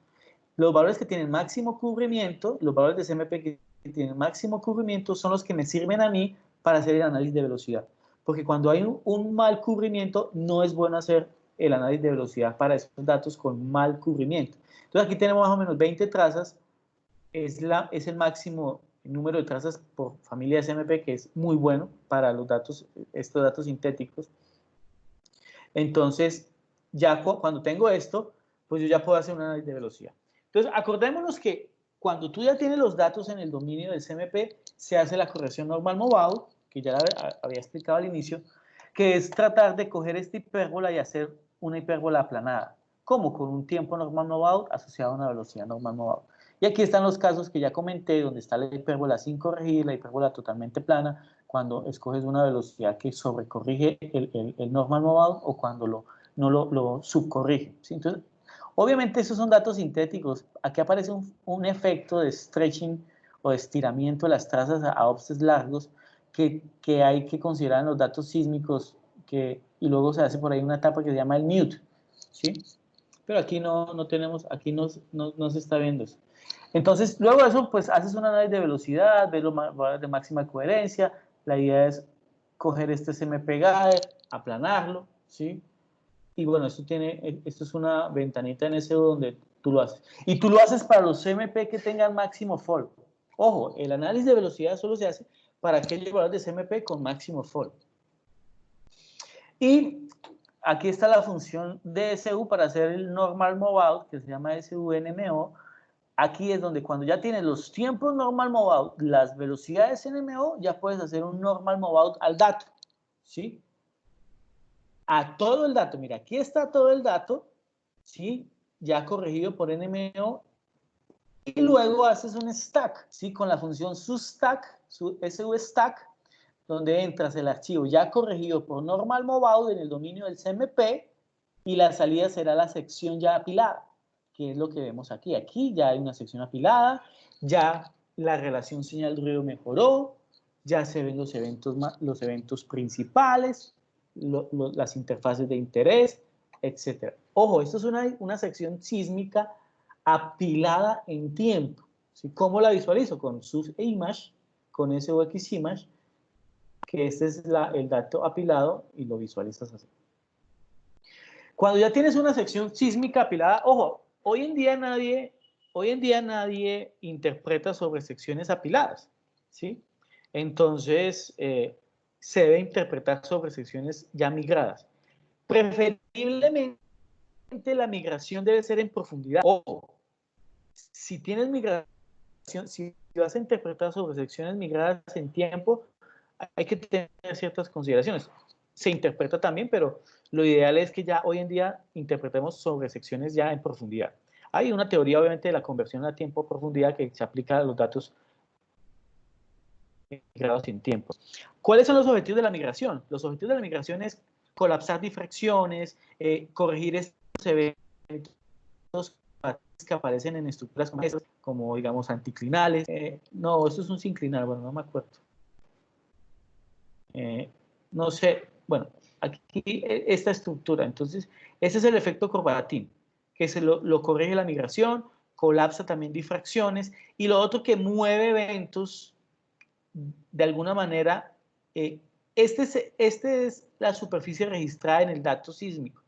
Los valores que tienen máximo cubrimiento, los valores de CMP que tienen máximo cubrimiento, son los que me sirven a mí para hacer el análisis de velocidad. Porque cuando hay un mal cubrimiento, no es bueno hacer el análisis de velocidad para esos datos con mal cubrimiento. Entonces aquí tenemos más o menos 20 trazas, es el máximo número de trazas por familia de SMP, que es muy bueno para estos datos sintéticos. Entonces, ya cuando tengo esto, pues yo ya puedo hacer un análisis de velocidad. Entonces, acordémonos que cuando tú ya tienes los datos en el dominio del CMP, se hace la corrección normal movado, que ya había explicado al inicio, que es tratar de coger esta hipérbola y hacer una hipérbola aplanada. ¿Cómo? Con un tiempo normal movado asociado a una velocidad normal movado. Y aquí están los casos que ya comenté, donde está la hipérbola sin corregir, la hipérbola totalmente plana, cuando escoges una velocidad que sobrecorrige el normal movado o cuando no lo subcorrige. ¿Sí? Entonces, obviamente esos son datos sintéticos. Aquí aparece un efecto de stretching o de estiramiento de las trazas a offsets largos que hay que considerar en los datos sísmicos y luego se hace por ahí una etapa que se llama el mute. ¿Sí? Pero aquí no tenemos, aquí no se está viendo eso. Entonces, luego de eso, pues haces un análisis de velocidad, ves los valores de máxima coherencia. La idea es coger este CMP Gather, aplanarlo, ¿sí? Y bueno, esto es una ventanita en SU donde tú lo haces. Y tú lo haces para los CMP que tengan máximo fall. Ojo, el análisis de velocidad solo se hace para aquellos valores de CMP con máximo fall. Y aquí está la función de SU para hacer el normal move out, que se llama SUNMO. Aquí es donde cuando ya tienes los tiempos normal move out, las velocidades NMO, ya puedes hacer un normal move out al dato, ¿sí? A todo el dato. Mira, aquí está todo el dato, ¿sí? Ya corregido por NMO. Y luego haces un stack, ¿sí? Con la función substack, SUStack, donde entras el archivo ya corregido por normal move out en el dominio del CMP y la salida será la sección ya apilada, que es lo que vemos aquí. Aquí ya hay una sección apilada, ya la relación señal-ruido mejoró, ya se ven los eventos principales, las interfaces de interés, etc. Ojo, esto es una sección sísmica apilada en tiempo. ¿Sí? ¿Cómo la visualizo? Con SUSImage, con SUXImage, que este es el dato apilado y lo visualizas así. Cuando ya tienes una sección sísmica apilada, ojo, hoy en día nadie interpreta sobre secciones apiladas, ¿sí? Entonces, se debe interpretar sobre secciones ya migradas. Preferiblemente la migración debe ser en profundidad. Ojo, si tienes migración, si vas a interpretar sobre secciones migradas en tiempo, hay que tener ciertas consideraciones. Se interpreta también, pero lo ideal es que ya hoy en día interpretemos sobre secciones ya en profundidad. Hay una teoría, obviamente, de la conversión a tiempo a profundidad que se aplica a los datos migrados en tiempo. ¿Cuáles son los objetivos de la migración? Los objetivos de la migración es colapsar difracciones, corregir estos eventos que aparecen en estructuras como digamos anticlinales. No, esto es un sinclinal, bueno, no me acuerdo. No sé, bueno, aquí esta estructura. Entonces, ese es el efecto Corbatin, que se lo corrige la migración, colapsa también difracciones, y lo otro que mueve eventos de alguna manera. Este es la superficie registrada en el dato sísmico,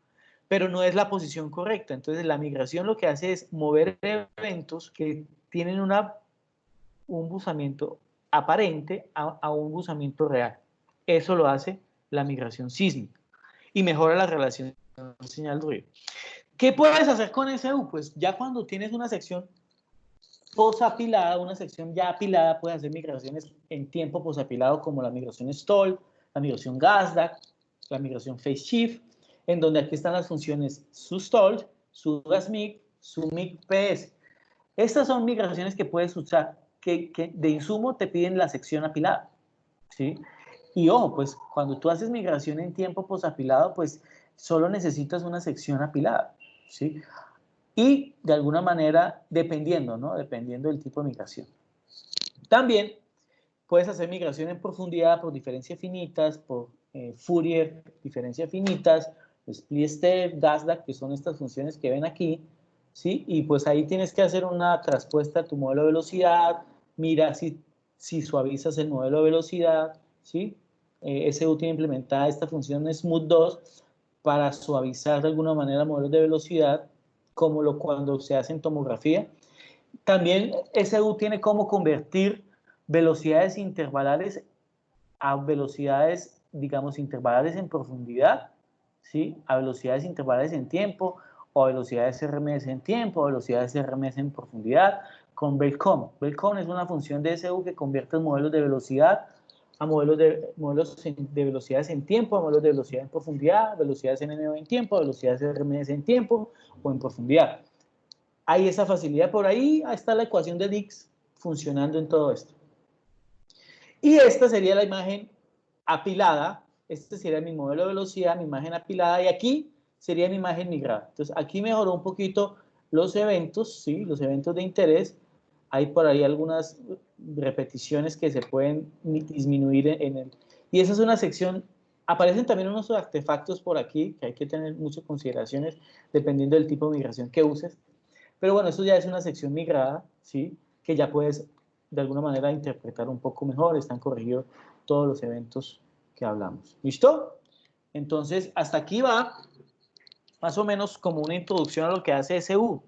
pero no es la posición correcta. Entonces, la migración lo que hace es mover eventos que tienen un buzamiento aparente a un buzamiento real. Eso lo hace la migración sísmica y mejora la relación señal-ruido. ¿Qué puedes hacer con SU? Pues ya cuando tienes una sección posapilada, una sección ya apilada, puedes hacer migraciones en tiempo posapilado como la migración stall, la migración GASDAC, la migración phase shift, en donde aquí están las funciones substall, subgasmic, submic-ps. Estas son migraciones que puedes usar, que de insumo te piden la sección apilada, ¿sí? Y ojo, pues cuando tú haces migración en tiempo posapilado, pues solo necesitas una sección apilada, ¿sí? Y de alguna manera, dependiendo, ¿no? Dependiendo del tipo de migración. También puedes hacer migración en profundidad por diferencias finitas, por Fourier, diferencias finitas, split step, GASDAC, que son estas funciones que ven aquí, ¿sí? Y pues ahí tienes que hacer una traspuesta a tu modelo de velocidad, mira si suavizas el modelo de velocidad, ¿sí? SU tiene implementada esta función Smooth 2 para suavizar de alguna manera modelos de velocidad, como cuando se hace en tomografía. También SU tiene cómo convertir velocidades intervalares a velocidades, digamos, intervalares en profundidad, ¿sí? A velocidades intervalares en tiempo, o velocidades RMS en tiempo, o velocidades RMS en profundidad, con Belcom. Belcom es una función de SU que convierte modelos de velocidad a modelos de velocidades en tiempo, a modelos de velocidad en profundidad, velocidades NMO en tiempo, velocidades RMS en tiempo o en profundidad. Hay esa facilidad por ahí, ahí está la ecuación de Dix funcionando en todo esto. Y esta sería la imagen apilada, este sería mi modelo de velocidad, mi imagen apilada, y aquí sería mi imagen migrada. Entonces aquí mejoró un poquito los eventos, ¿sí? Los eventos de interés. Hay por ahí algunas repeticiones que se pueden disminuir en el... Y esa es una sección, aparecen también unos artefactos por aquí, que hay que tener muchas consideraciones dependiendo del tipo de migración que uses. Pero bueno, eso ya es una sección migrada, ¿sí? Que ya puedes de alguna manera interpretar un poco mejor, están corregidos todos los eventos que hablamos. ¿Listo? Entonces, hasta aquí va más o menos como una introducción a lo que hace SU.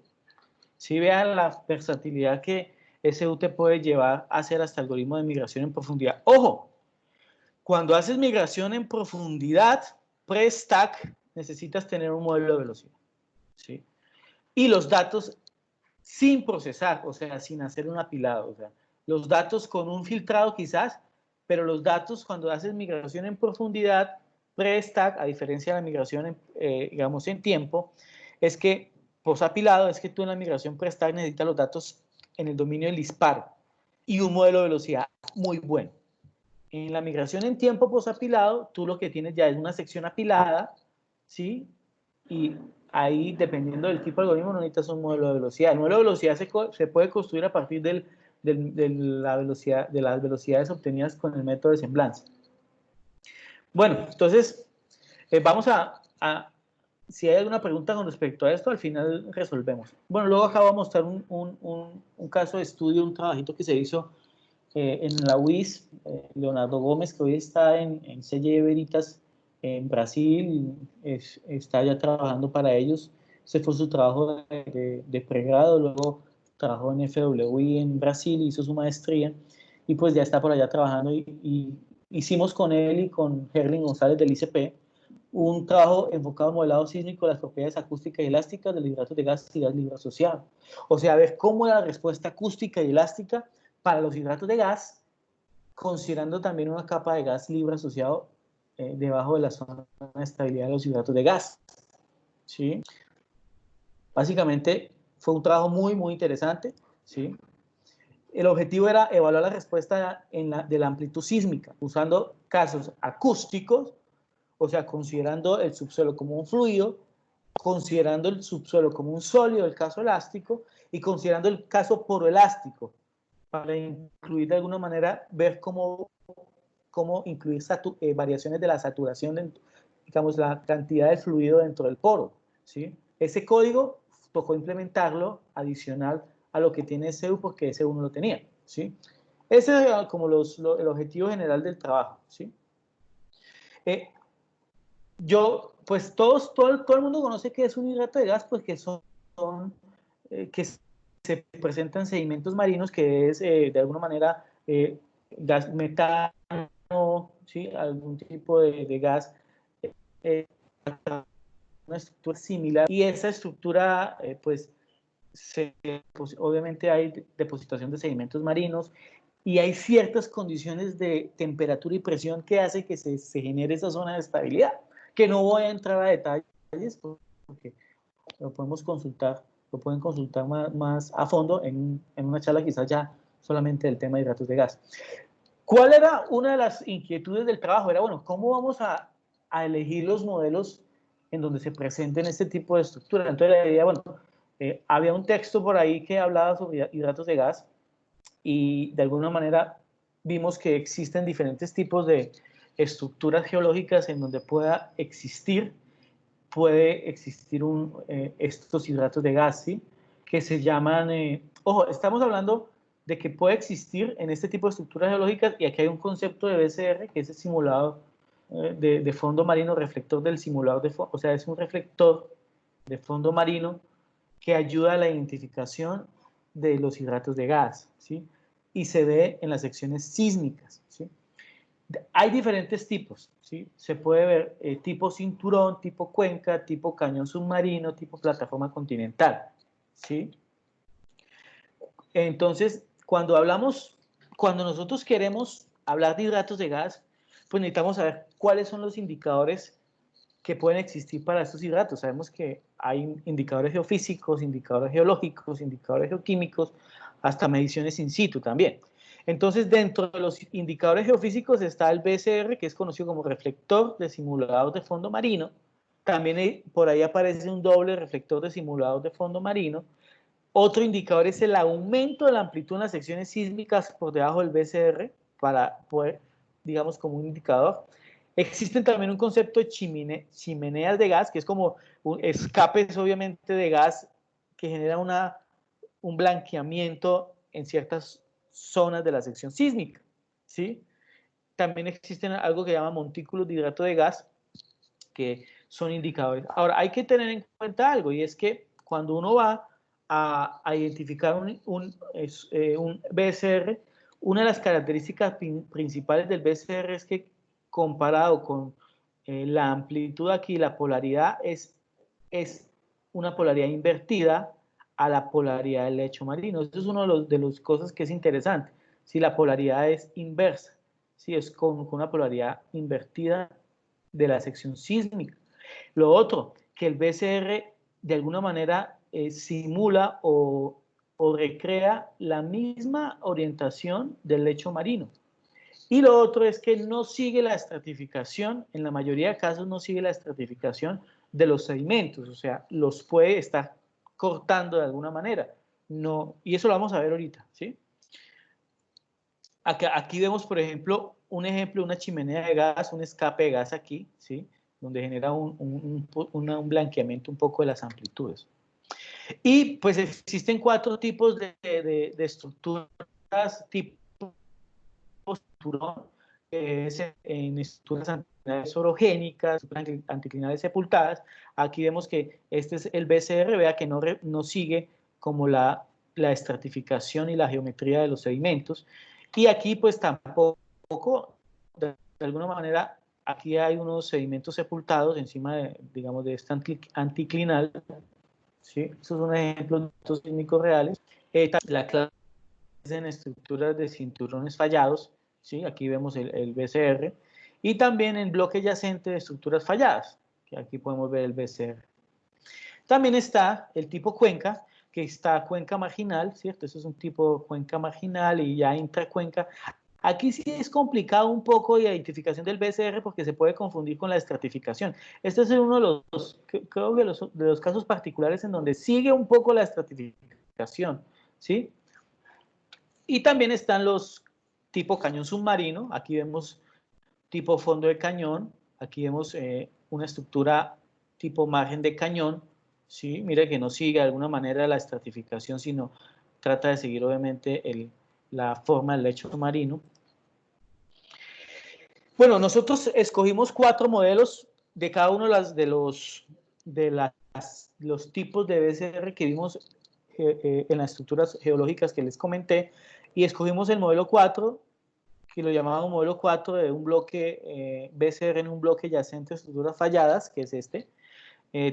Si vean la versatilidad que SU te puede llevar a hacer hasta algoritmo de migración en profundidad. ¡Ojo! Cuando haces migración en profundidad, pre-stack, necesitas tener un modelo de velocidad, ¿sí? Y los datos sin procesar, o sea, sin hacer un apilado, o sea, los datos con un filtrado quizás, pero los datos cuando haces migración en profundidad, pre-stack, a diferencia de la migración, digamos, en tiempo, es que post-apilado, es que tú en la migración pre-stack necesitas los datos en el dominio del disparo y un modelo de velocidad muy bueno. En la migración en tiempo post-apilado, tú lo que tienes ya es una sección apilada, ¿sí? Y ahí, dependiendo del tipo de algoritmo, no necesitas un modelo de velocidad. El modelo de velocidad se puede construir a partir de las velocidades obtenidas con el método de semblanza. Bueno, entonces, vamos si hay alguna pregunta con respecto a esto, al final resolvemos. Bueno, luego acá voy a mostrar un caso de estudio, un trabajito que se hizo en la UIS, Leonardo Gómez, que hoy está en CGE Veritas en Brasil, está ya trabajando para ellos. Ese fue su trabajo de pregrado, luego trabajó en FWI en Brasil, hizo su maestría y pues ya está por allá trabajando y hicimos con él y con Herling González del ICP un trabajo enfocado en modelado sísmico de las propiedades acústicas y elásticas de los hidratos de gas y gas libre asociado. O sea, ver cómo era la respuesta acústica y elástica para los hidratos de gas, considerando también una capa de gas libre asociado debajo de la zona de estabilidad de los hidratos de gas. ¿Sí? Básicamente fue un trabajo muy, muy interesante. ¿Sí? El objetivo era evaluar la respuesta de la amplitud sísmica, usando casos acústicos, o sea, considerando el subsuelo como un fluido, considerando el subsuelo como un sólido, el caso elástico, y considerando el caso poroelástico, para incluir de alguna manera, ver cómo incluir variaciones de la saturación, digamos, la cantidad de fluido dentro del poro, ¿sí? Ese código tocó implementarlo adicional a lo que tiene SEU porque SEU no lo tenía, ¿sí? Ese es como el objetivo general del trabajo, ¿sí? Pues todo el mundo conoce que es un hidrato de gas, pues que que se presentan sedimentos marinos, que es de alguna manera gas metano, ¿sí? Algún tipo de gas, una estructura similar, y esa estructura, pues obviamente hay depositación de sedimentos marinos, y hay ciertas condiciones de temperatura y presión que hace que se genere esa zona de estabilidad, que no voy a entrar a detalles porque lo pueden consultar más a fondo en una charla quizás ya solamente del tema de hidratos de gas. ¿Cuál era una de las inquietudes del trabajo? Era, bueno, ¿cómo vamos a elegir los modelos en donde se presenten este tipo de estructura? Entonces la idea, bueno, había un texto por ahí que hablaba sobre hidratos de gas y de alguna manera vimos que existen diferentes tipos de estructuras geológicas en donde puede existir estos hidratos de gas, ¿sí? Que se llaman, ojo, estamos hablando de que puede existir en este tipo de estructuras geológicas, y aquí hay un concepto de BCR, que es el simulado de fondo marino, reflector del simulador de fondo, o sea, es un reflector de fondo marino que ayuda a la identificación de los hidratos de gas, ¿sí? Y se ve en las secciones sísmicas, ¿sí? Hay diferentes tipos, ¿sí? Se puede ver tipo cinturón, tipo cuenca, tipo cañón submarino, tipo plataforma continental, ¿sí? Entonces, cuando nosotros queremos hablar de hidratos de gas, pues necesitamos saber cuáles son los indicadores que pueden existir para estos hidratos. Sabemos que hay indicadores geofísicos, indicadores geológicos, indicadores geoquímicos, hasta mediciones in situ también. Entonces, dentro de los indicadores geofísicos está el BCR, que es conocido como reflector de simulador de fondo marino. También por ahí aparece un doble reflector de simulador de fondo marino. Otro indicador es el aumento de la amplitud en las secciones sísmicas por debajo del BCR, para poder, digamos, como un indicador. Existen también un concepto de chimeneas de gas, que es como escapes, obviamente, de gas que genera un blanqueamiento en ciertas zonas de la sección sísmica, ¿sí? También existen algo que llama montículos de hidrato de gas, que son indicadores. Ahora, hay que tener en cuenta algo, y es que cuando uno va a identificar un BCR, una de las características principales del BCR es que, comparado con la amplitud aquí, la polaridad es una polaridad invertida a la polaridad del lecho marino. Eso es una de las cosas que es interesante. Si la polaridad es inversa, si es con una polaridad invertida de la sección sísmica. Lo otro, que el BCR de alguna manera simula o recrea la misma orientación del lecho marino. Y lo otro es que no sigue la estratificación, en la mayoría de casos no sigue la estratificación de los sedimentos, o sea, los puede estar cortando de alguna manera. No, y eso lo vamos a ver ahorita, ¿sí? Aquí vemos, por ejemplo, una chimenea de gas, un escape de gas aquí, ¿sí? Donde genera un blanqueamiento un poco de las amplitudes. Y pues existen 4 tipos de estructuras tipo cinturón, que es en estructuras anticlinales orogénicas, anticlinales sepultadas. Aquí vemos que este es el BCR, vea que no sigue como la estratificación y la geometría de los sedimentos. Y aquí pues tampoco, de alguna manera, aquí hay unos sedimentos sepultados encima de, digamos, de esta anticlinal, ¿sí? Estos son ejemplos de sísmicos reales. La clase en estructuras de cinturones fallados, ¿sí? Aquí vemos el BCR, y también en bloque yacente de estructuras falladas, que aquí podemos ver el BCR. También está el tipo cuenca, que está cuenca marginal, ¿cierto? Eso es un tipo cuenca marginal y ya intracuenca. Aquí sí es complicado un poco la identificación del BCR porque se puede confundir con la estratificación. Este es uno de los, creo que de los casos particulares en donde sigue un poco la estratificación, ¿sí? Y también están los tipo cañón submarino. Aquí vemos tipo fondo de cañón. Aquí vemos una estructura tipo margen de cañón. ¿Sí? Mire que no sigue de alguna manera la estratificación, sino trata de seguir obviamente la forma del lecho marino. Bueno, nosotros escogimos 4 modelos de cada uno de los tipos de BCR que vimos en las estructuras geológicas que les comenté, y escogimos el modelo 4, que lo llamábamos modelo 4 de un bloque BCR en un bloque yacente de estructuras falladas, que es este.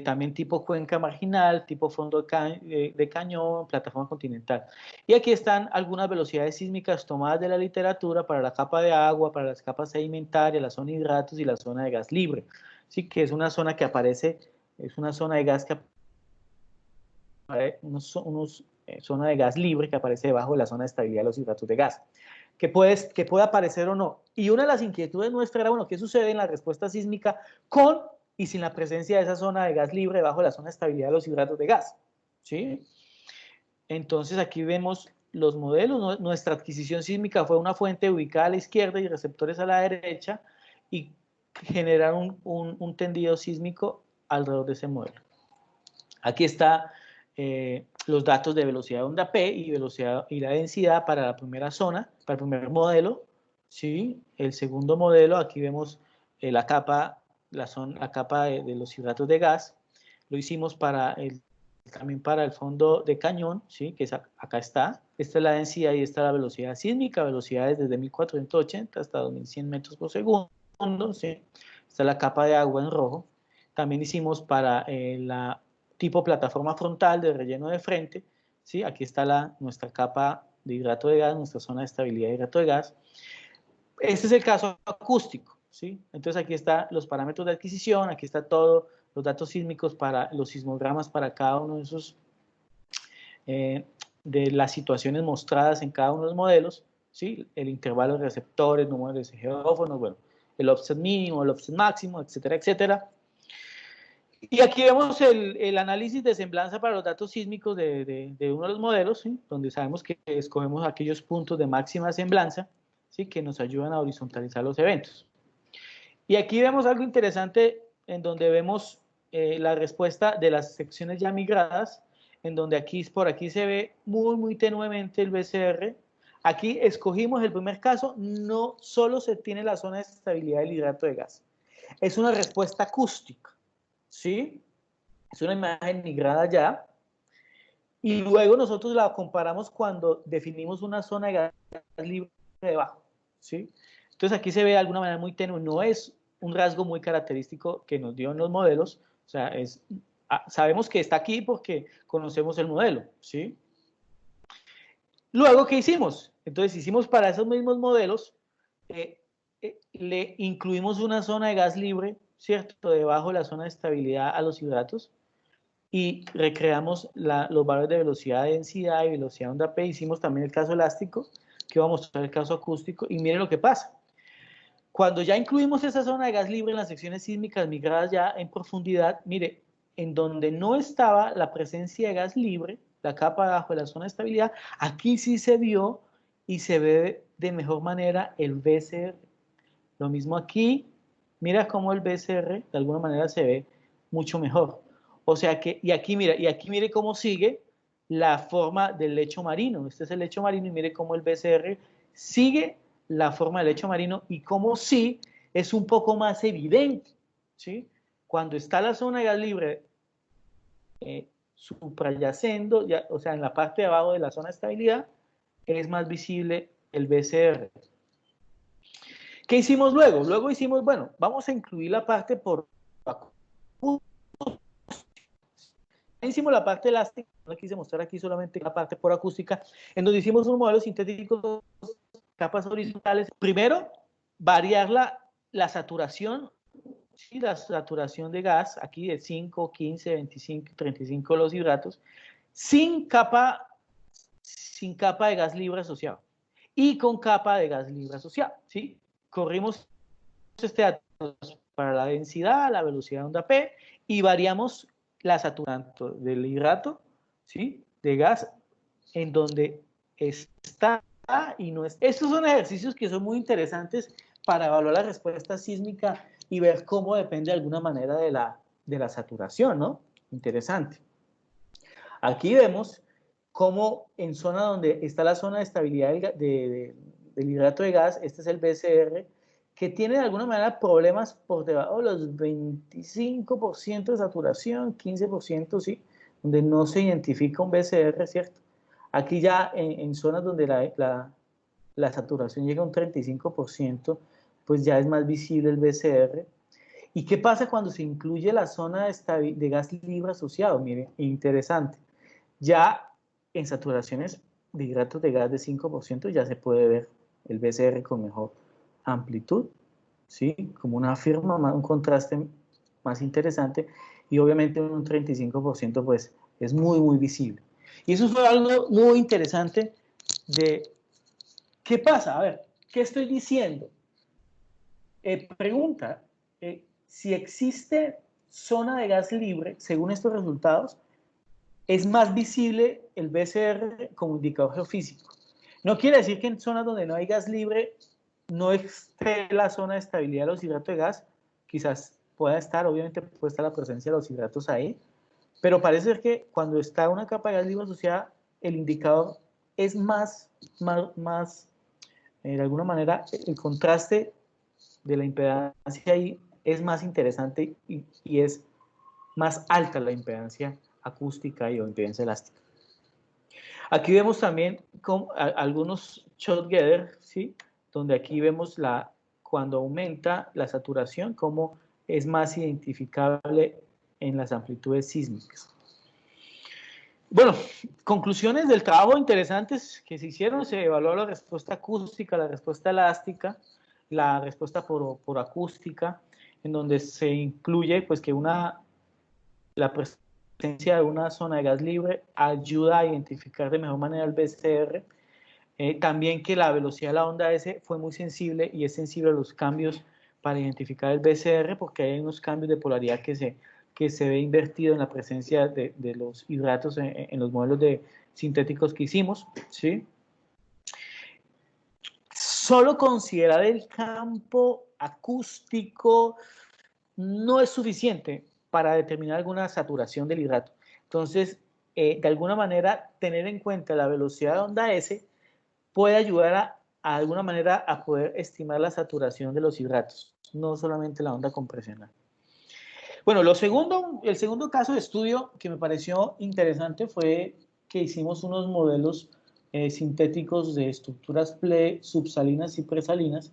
También tipo cuenca marginal, tipo fondo de cañón, plataforma continental. Y aquí están algunas velocidades sísmicas tomadas de la literatura para la capa de agua, para las capas sedimentarias, la zona de hidratos y la zona de gas libre. Sí, que es una zona que aparece, es una zona de gas que zona de gas libre que aparece debajo de la zona de estabilidad de los hidratos de gas, que puede aparecer o no. Y una de las inquietudes nuestras era, bueno, ¿qué sucede en la respuesta sísmica con y sin la presencia de esa zona de gas libre debajo de la zona de estabilidad de los hidratos de gas? ¿Sí? Entonces aquí vemos los modelos. Nuestra adquisición sísmica fue una fuente ubicada a la izquierda y receptores a la derecha, y generar un tendido sísmico alrededor de ese modelo. Aquí está los datos de velocidad de onda P y velocidad y la densidad para la primera zona, para el primer modelo, ¿sí? El segundo modelo, aquí vemos la capa de los hidratos de gas. Lo hicimos para el también para el fondo de cañón, ¿sí? Que es acá está. Esta es la densidad y esta es la velocidad sísmica, velocidades desde 1480 hasta 2100 metros por segundo, ¿sí? Esta es la capa de agua en rojo. También hicimos para la tipo plataforma frontal de relleno de frente, ¿sí? Aquí está nuestra capa de hidrato de gas, nuestra zona de estabilidad de hidrato de gas. Este es el caso acústico, ¿sí? Entonces aquí están los parámetros de adquisición, aquí está todo, los datos sísmicos para los sismogramas para cada uno de esos, de las situaciones mostradas en cada uno de los modelos, ¿sí? El intervalo de receptores, número de geófonos, bueno, el offset mínimo, el offset máximo, etcétera, etcétera. Y aquí vemos el análisis de semblanza para los datos sísmicos de uno de los modelos, ¿sí? Donde sabemos que escogemos aquellos puntos de máxima semblanza, ¿sí? Que nos ayudan a horizontalizar los eventos. Y aquí vemos algo interesante en donde vemos la respuesta de las secciones ya migradas, en donde por aquí se ve muy tenuemente el BCR. Aquí escogimos el primer caso, no solo se tiene la zona de estabilidad del hidrato de gas. Es una respuesta acústica, ¿sí? Es una imagen migrada ya. Y luego nosotros la comparamos cuando definimos una zona de gas libre debajo, ¿sí? Entonces aquí se ve de alguna manera muy tenue, no es un rasgo muy característico que nos dio en los modelos, o sea, sabemos que está aquí porque conocemos el modelo, ¿sí? Luego, ¿qué hicimos? Entonces hicimos para esos mismos modelos, le incluimos una zona de gas libre, ¿cierto? Debajo de la zona de estabilidad a los hidratos, y recreamos los valores de velocidad de densidad y velocidad onda P. Hicimos también el caso elástico, que va a mostrar el caso acústico, y miren lo que pasa. Cuando ya incluimos esa zona de gas libre en las secciones sísmicas migradas ya en profundidad, mire, en donde no estaba la presencia de gas libre, la capa de abajo de la zona de estabilidad, aquí sí se vio y se ve de mejor manera el BCR. Lo mismo aquí, mira cómo el BCR de alguna manera se ve mucho mejor. O sea que, y aquí mire cómo sigue la forma del lecho marino. Este es el lecho marino y mire cómo el BCR sigue la forma del lecho marino y cómo sí es un poco más evidente, ¿sí? Cuando está la zona de gas libre suprayacendo, o sea, en la parte de abajo de la zona de estabilidad, es más visible el BCR. ¿Qué hicimos luego? Luego hicimos, bueno, vamos a incluir la parte por... Hicimos la parte elástica, no quise mostrar aquí solamente la parte por acústica, en donde hicimos un modelo sintético, capas horizontales. Primero, variar la saturación, ¿sí? La saturación de gas, aquí de 5, 15, 25, 35 los hidratos, sin capa de gas libre asociado y con capa de gas libre asociado, ¿sí? Corrimos este dato para la densidad, la velocidad de onda P y variamos la saturación del hidrato, ¿sí? De gas en donde está y no es. Estos son ejercicios que son muy interesantes para evaluar la respuesta sísmica y ver cómo depende de alguna manera de la saturación, ¿no? Interesante. Aquí vemos cómo en zona donde está la zona de estabilidad del hidrato de gas, este es el BCR, que tiene de alguna manera problemas por debajo de los 25% de saturación, 15%, sí, donde no se identifica un BCR, ¿cierto? Aquí ya en zonas donde la saturación llega a un 35%, pues ya es más visible el BCR. ¿Y qué pasa cuando se incluye la zona de gas libre asociado? Miren, interesante. Ya en saturaciones de hidratos de gas de 5% ya se puede ver el BCR con mejor amplitud, ¿sí? Como una firma, un contraste más interesante, y obviamente un 35% pues es muy visible. Y eso fue algo muy interesante de ¿qué pasa? A ver, ¿qué estoy diciendo? Pregunta, si existe zona de gas libre, según estos resultados, es más visible el BCR como indicador geofísico. No quiere decir que en zonas donde no hay gas libre no esté la zona de estabilidad de los hidratos de gas, quizás pueda estar, obviamente puede estar la presencia de los hidratos ahí, pero parece ser que cuando está una capa de gas libre asociada, el indicador es más de alguna manera, el contraste de la impedancia ahí es más interesante y es más alta la impedancia acústica y o impedancia elástica. Aquí vemos también algunos shot-together, ¿sí? Donde aquí vemos cuando aumenta la saturación, cómo es más identificable en las amplitudes sísmicas. Bueno, conclusiones del trabajo interesantes que se hicieron: se evaluó la respuesta acústica, la respuesta elástica, la respuesta por acústica, en donde se incluye pues que la presencia de una zona de gas libre ayuda a identificar de mejor manera el BCR. También que la velocidad de la onda S fue muy sensible y es sensible a los cambios para identificar el BCR, porque hay unos cambios de polaridad que se ve invertido en la presencia de los hidratos en los modelos sintéticos que hicimos, ¿sí? Solo considerar el campo acústico no es suficiente para determinar alguna saturación del hidrato. Entonces, de alguna manera, tener en cuenta la velocidad de onda S puede ayudar a alguna manera a poder estimar la saturación de los hidratos, no solamente la onda compresional. Bueno, el segundo caso de estudio que me pareció interesante fue que hicimos unos modelos sintéticos de estructuras subsalinas y presalinas,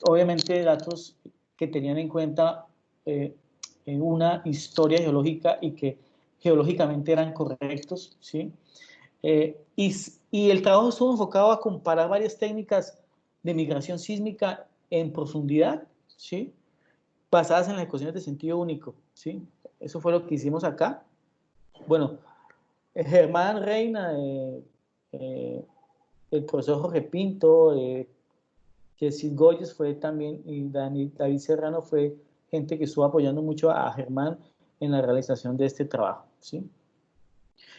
obviamente datos que tenían en cuenta una historia geológica y que geológicamente eran correctos, ¿sí? Y el trabajo estuvo enfocado a comparar varias técnicas de migración sísmica en profundidad, ¿sí? Basadas en las ecuaciones de sentido único, ¿sí? Eso fue lo que hicimos acá. Bueno, Germán Reina, el profesor Jorge Pinto, Jesús Goyes fue también, y David Serrano fue gente que estuvo apoyando mucho a Germán en la realización de este trabajo, ¿sí?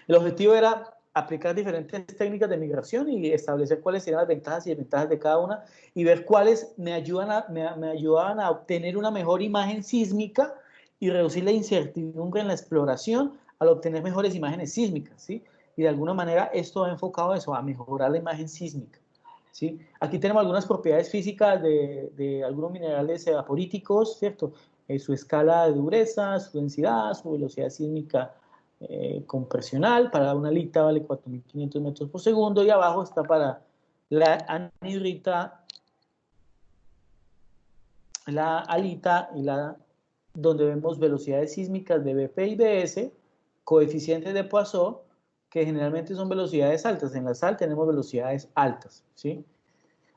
El objetivo era aplicar diferentes técnicas de migración y establecer cuáles serían las ventajas y desventajas de cada una y ver cuáles me ayudaban a obtener una mejor imagen sísmica y reducir la incertidumbre en la exploración al obtener mejores imágenes sísmicas, ¿sí? Y de alguna manera esto va enfocado a eso, a mejorar la imagen sísmica, ¿sí? Aquí tenemos algunas propiedades físicas de algunos minerales evaporíticos, ¿cierto? Su escala de dureza, su densidad, su velocidad sísmica compresional. Para una alita vale 4.500 metros por segundo, y abajo está para la anhidrita, la alita, donde vemos velocidades sísmicas de BP y BS, coeficientes de Poisson, que generalmente son velocidades altas. En la sal tenemos velocidades altas, ¿sí?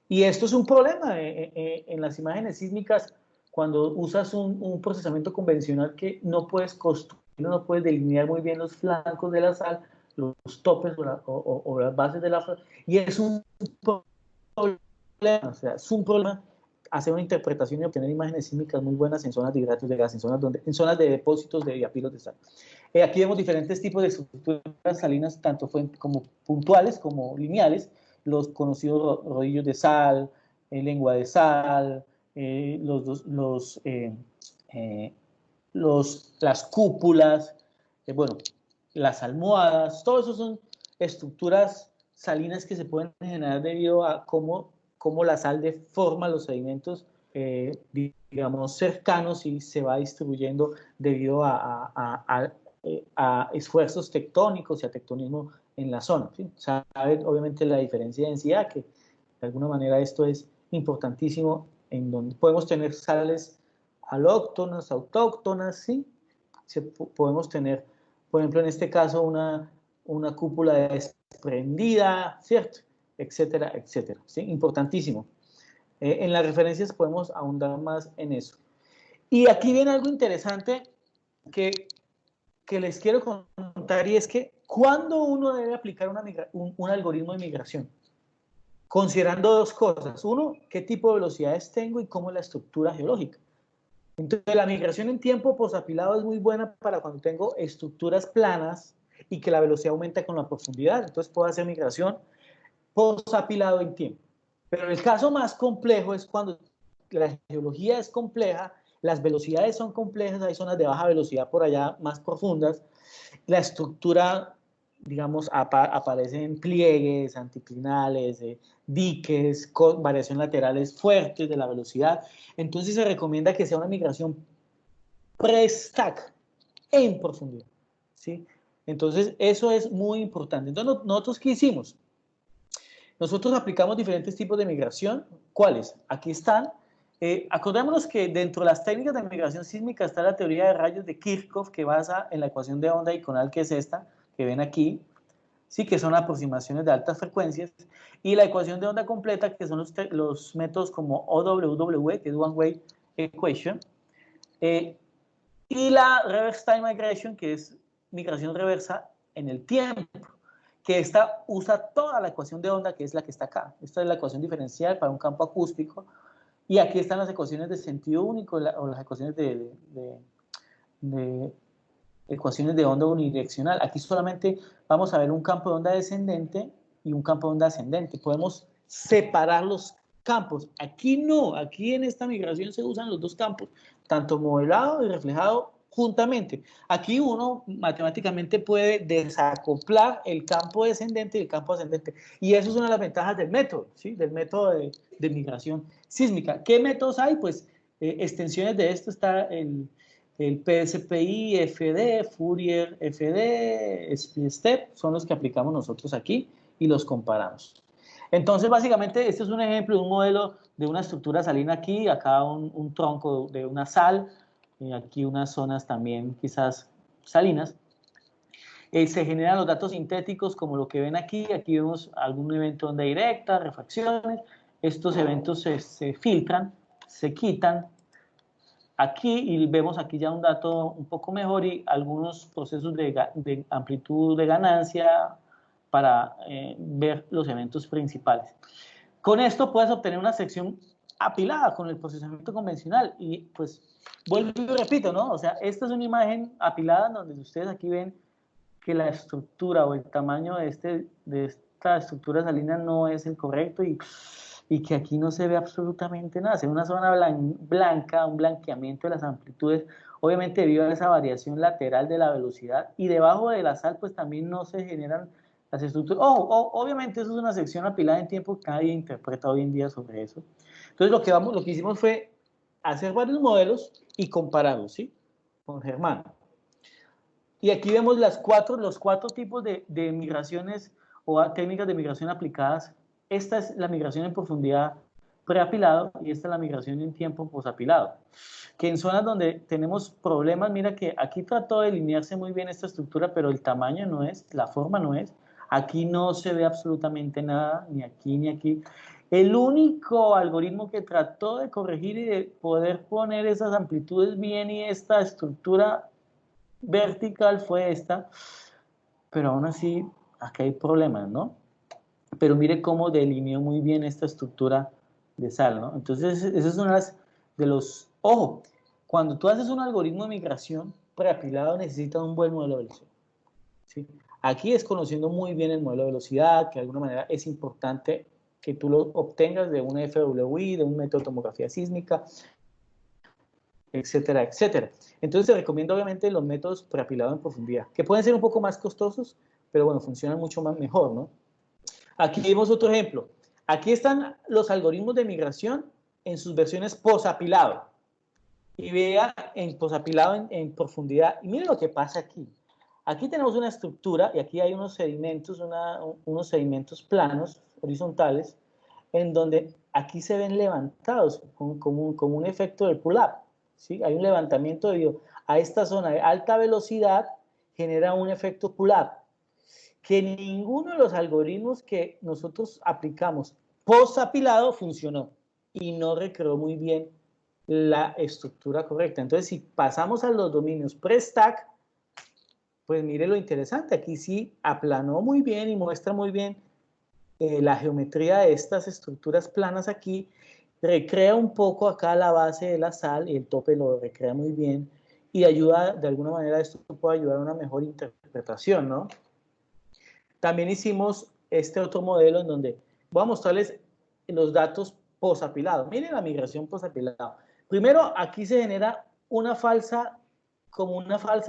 Y esto es un problema en las imágenes sísmicas cuando usas un procesamiento convencional, que no puedes construir, no puedes delinear muy bien los flancos de la sal, los topes o las bases de la sal, y es un problema, o sea, es un problema hacer una interpretación y obtener imágenes sísmicas muy buenas en zonas de hidratos de gas, en zonas de depósitos de diapilos de sal. Aquí vemos diferentes tipos de estructuras salinas, tanto como puntuales como lineales, los conocidos rodillos de sal, lengua de sal, las cúpulas, bueno, las almohadas. Todo eso son estructuras salinas que se pueden generar debido a cómo la sal deforma los sedimentos, digamos, cercanos, y se va distribuyendo debido a esfuerzos tectónicos y a tectonismo en la zona, ¿sí? Sabe obviamente la diferencia de densidad, que de alguna manera esto es importantísimo, en donde podemos tener sales alóctonas, autóctonas, ¿sí? Podemos tener, por ejemplo, en este caso, una cúpula desprendida, ¿cierto? Etcétera, etcétera, ¿sí? Importantísimo. En las referencias podemos ahondar más en eso. Y aquí viene algo interesante que les quiero contar, y es que ¿cuándo uno debe aplicar un algoritmo de migración? Considerando dos cosas. Uno, qué tipo de velocidades tengo y cómo es la estructura geológica. Entonces, la migración en tiempo posapilado es muy buena para cuando tengo estructuras planas y que la velocidad aumenta con la profundidad. Entonces, puedo hacer migración posapilado en tiempo. Pero el caso más complejo es cuando la geología es compleja, las velocidades son complejas, hay zonas de baja velocidad por allá más profundas, la estructura, digamos, aparecen pliegues, anticlinales, diques, con variaciones laterales fuertes de la velocidad. Entonces se recomienda que sea una migración pre-stack en profundidad. ¿sí? Entonces, eso es muy importante. Entonces, ¿nosotros qué hicimos? Nosotros aplicamos diferentes tipos de migración. ¿Cuáles? Aquí están. Acordémonos que dentro de las técnicas de migración sísmica está la teoría de rayos de Kirchhoff, que basa en la ecuación de onda diagonal, que es esta, que ven aquí, sí, que son aproximaciones de altas frecuencias, y la ecuación de onda completa, que son los métodos como OWW, que es One Way Equation, y la Reverse Time Migration, que es migración reversa en el tiempo, que esta usa toda la ecuación de onda, que es la que está acá. Esta es la ecuación diferencial para un campo acústico, y aquí están las ecuaciones de sentido único, o las ecuaciones de ecuaciones de onda unidireccional. Aquí solamente vamos a ver un campo de onda descendente y un campo de onda ascendente. Podemos separar los campos. Aquí no, aquí en esta migración se usan los dos campos, tanto modelado y reflejado juntamente. Aquí uno matemáticamente puede desacoplar el campo descendente y el campo ascendente. Y eso es una de las ventajas del método, ¿sí? Del método de migración sísmica. ¿Qué métodos hay? Pues extensiones de esto está el PSPI, FD, Fourier, FD, SpeedStep, son los que aplicamos nosotros aquí y los comparamos. Entonces, básicamente, este es un ejemplo de un modelo de una estructura salina aquí, acá un tronco de una sal, y aquí unas zonas también quizás salinas. Se generan los datos sintéticos como lo que ven aquí. Aquí vemos algún evento de onda directa, refracciones. Estos eventos se filtran, se quitan. Aquí, y vemos aquí ya un dato un poco mejor y algunos procesos de amplitud de ganancia para ver los eventos principales. Con esto puedes obtener una sección apilada con el procesamiento convencional y pues vuelvo y repito, ¿no? O sea, esta es una imagen apilada donde ustedes aquí ven que la estructura o el tamaño de esta estructura salina no es el correcto y que aquí no se ve absolutamente nada. Se ve una zona blanca, un blanqueamiento de las amplitudes, obviamente debido a esa variación lateral de la velocidad, y debajo de la sal pues también no se generan las estructuras. Obviamente eso es una sección apilada en tiempo que nadie interpreta hoy en día sobre eso. Entonces lo que hicimos fue hacer varios modelos y compararlos, ¿sí? Con Germán. Y aquí vemos los cuatro tipos de migraciones o técnicas de migración aplicadas. Esta es la migración en profundidad preapilado y esta es la migración en tiempo posapilado. Que en zonas donde tenemos problemas, mira que aquí trató de delinearse muy bien esta estructura, pero el tamaño no es, la forma no es. Aquí no se ve absolutamente nada, ni aquí ni aquí. El único algoritmo que trató de corregir y de poder poner esas amplitudes bien y esta estructura vertical fue esta, pero aún así aquí hay problemas, ¿no? Pero mire cómo delineó muy bien esta estructura de sal, ¿no? Entonces, eso es una de los... Ojo, cuando tú haces un algoritmo de migración preapilado necesitas un buen modelo de velocidad, ¿sí? Aquí es conociendo muy bien el modelo de velocidad, que de alguna manera es importante que tú lo obtengas de una FWI, de un método de tomografía sísmica, etcétera, etcétera. Entonces, te recomiendo obviamente los métodos preapilados en profundidad, que pueden ser un poco más costosos, pero bueno, funcionan mucho más mejor, ¿no? Aquí vemos otro ejemplo. Aquí están los algoritmos de migración en sus versiones posapilado. Y vea en posapilado en profundidad. Y miren lo que pasa aquí. Aquí tenemos una estructura y aquí hay unos sedimentos planos, horizontales, en donde aquí se ven levantados como un efecto del pull-up, ¿sí? Hay un levantamiento debido a esta zona de alta velocidad, genera un efecto pull-up, que ninguno de los algoritmos que nosotros aplicamos post-apilado funcionó y no recreó muy bien la estructura correcta. Entonces, si pasamos a los dominios pre-stack, pues mire lo interesante, aquí sí aplanó muy bien y muestra muy bien la geometría de estas estructuras planas aquí, recrea un poco acá la base de la sal y el tope lo recrea muy bien y ayuda, de alguna manera esto puede ayudar a una mejor interpretación, ¿no? También hicimos este otro modelo en donde voy a mostrarles los datos posapilado. Miren la migración posapilado. Primero, aquí se genera una falsa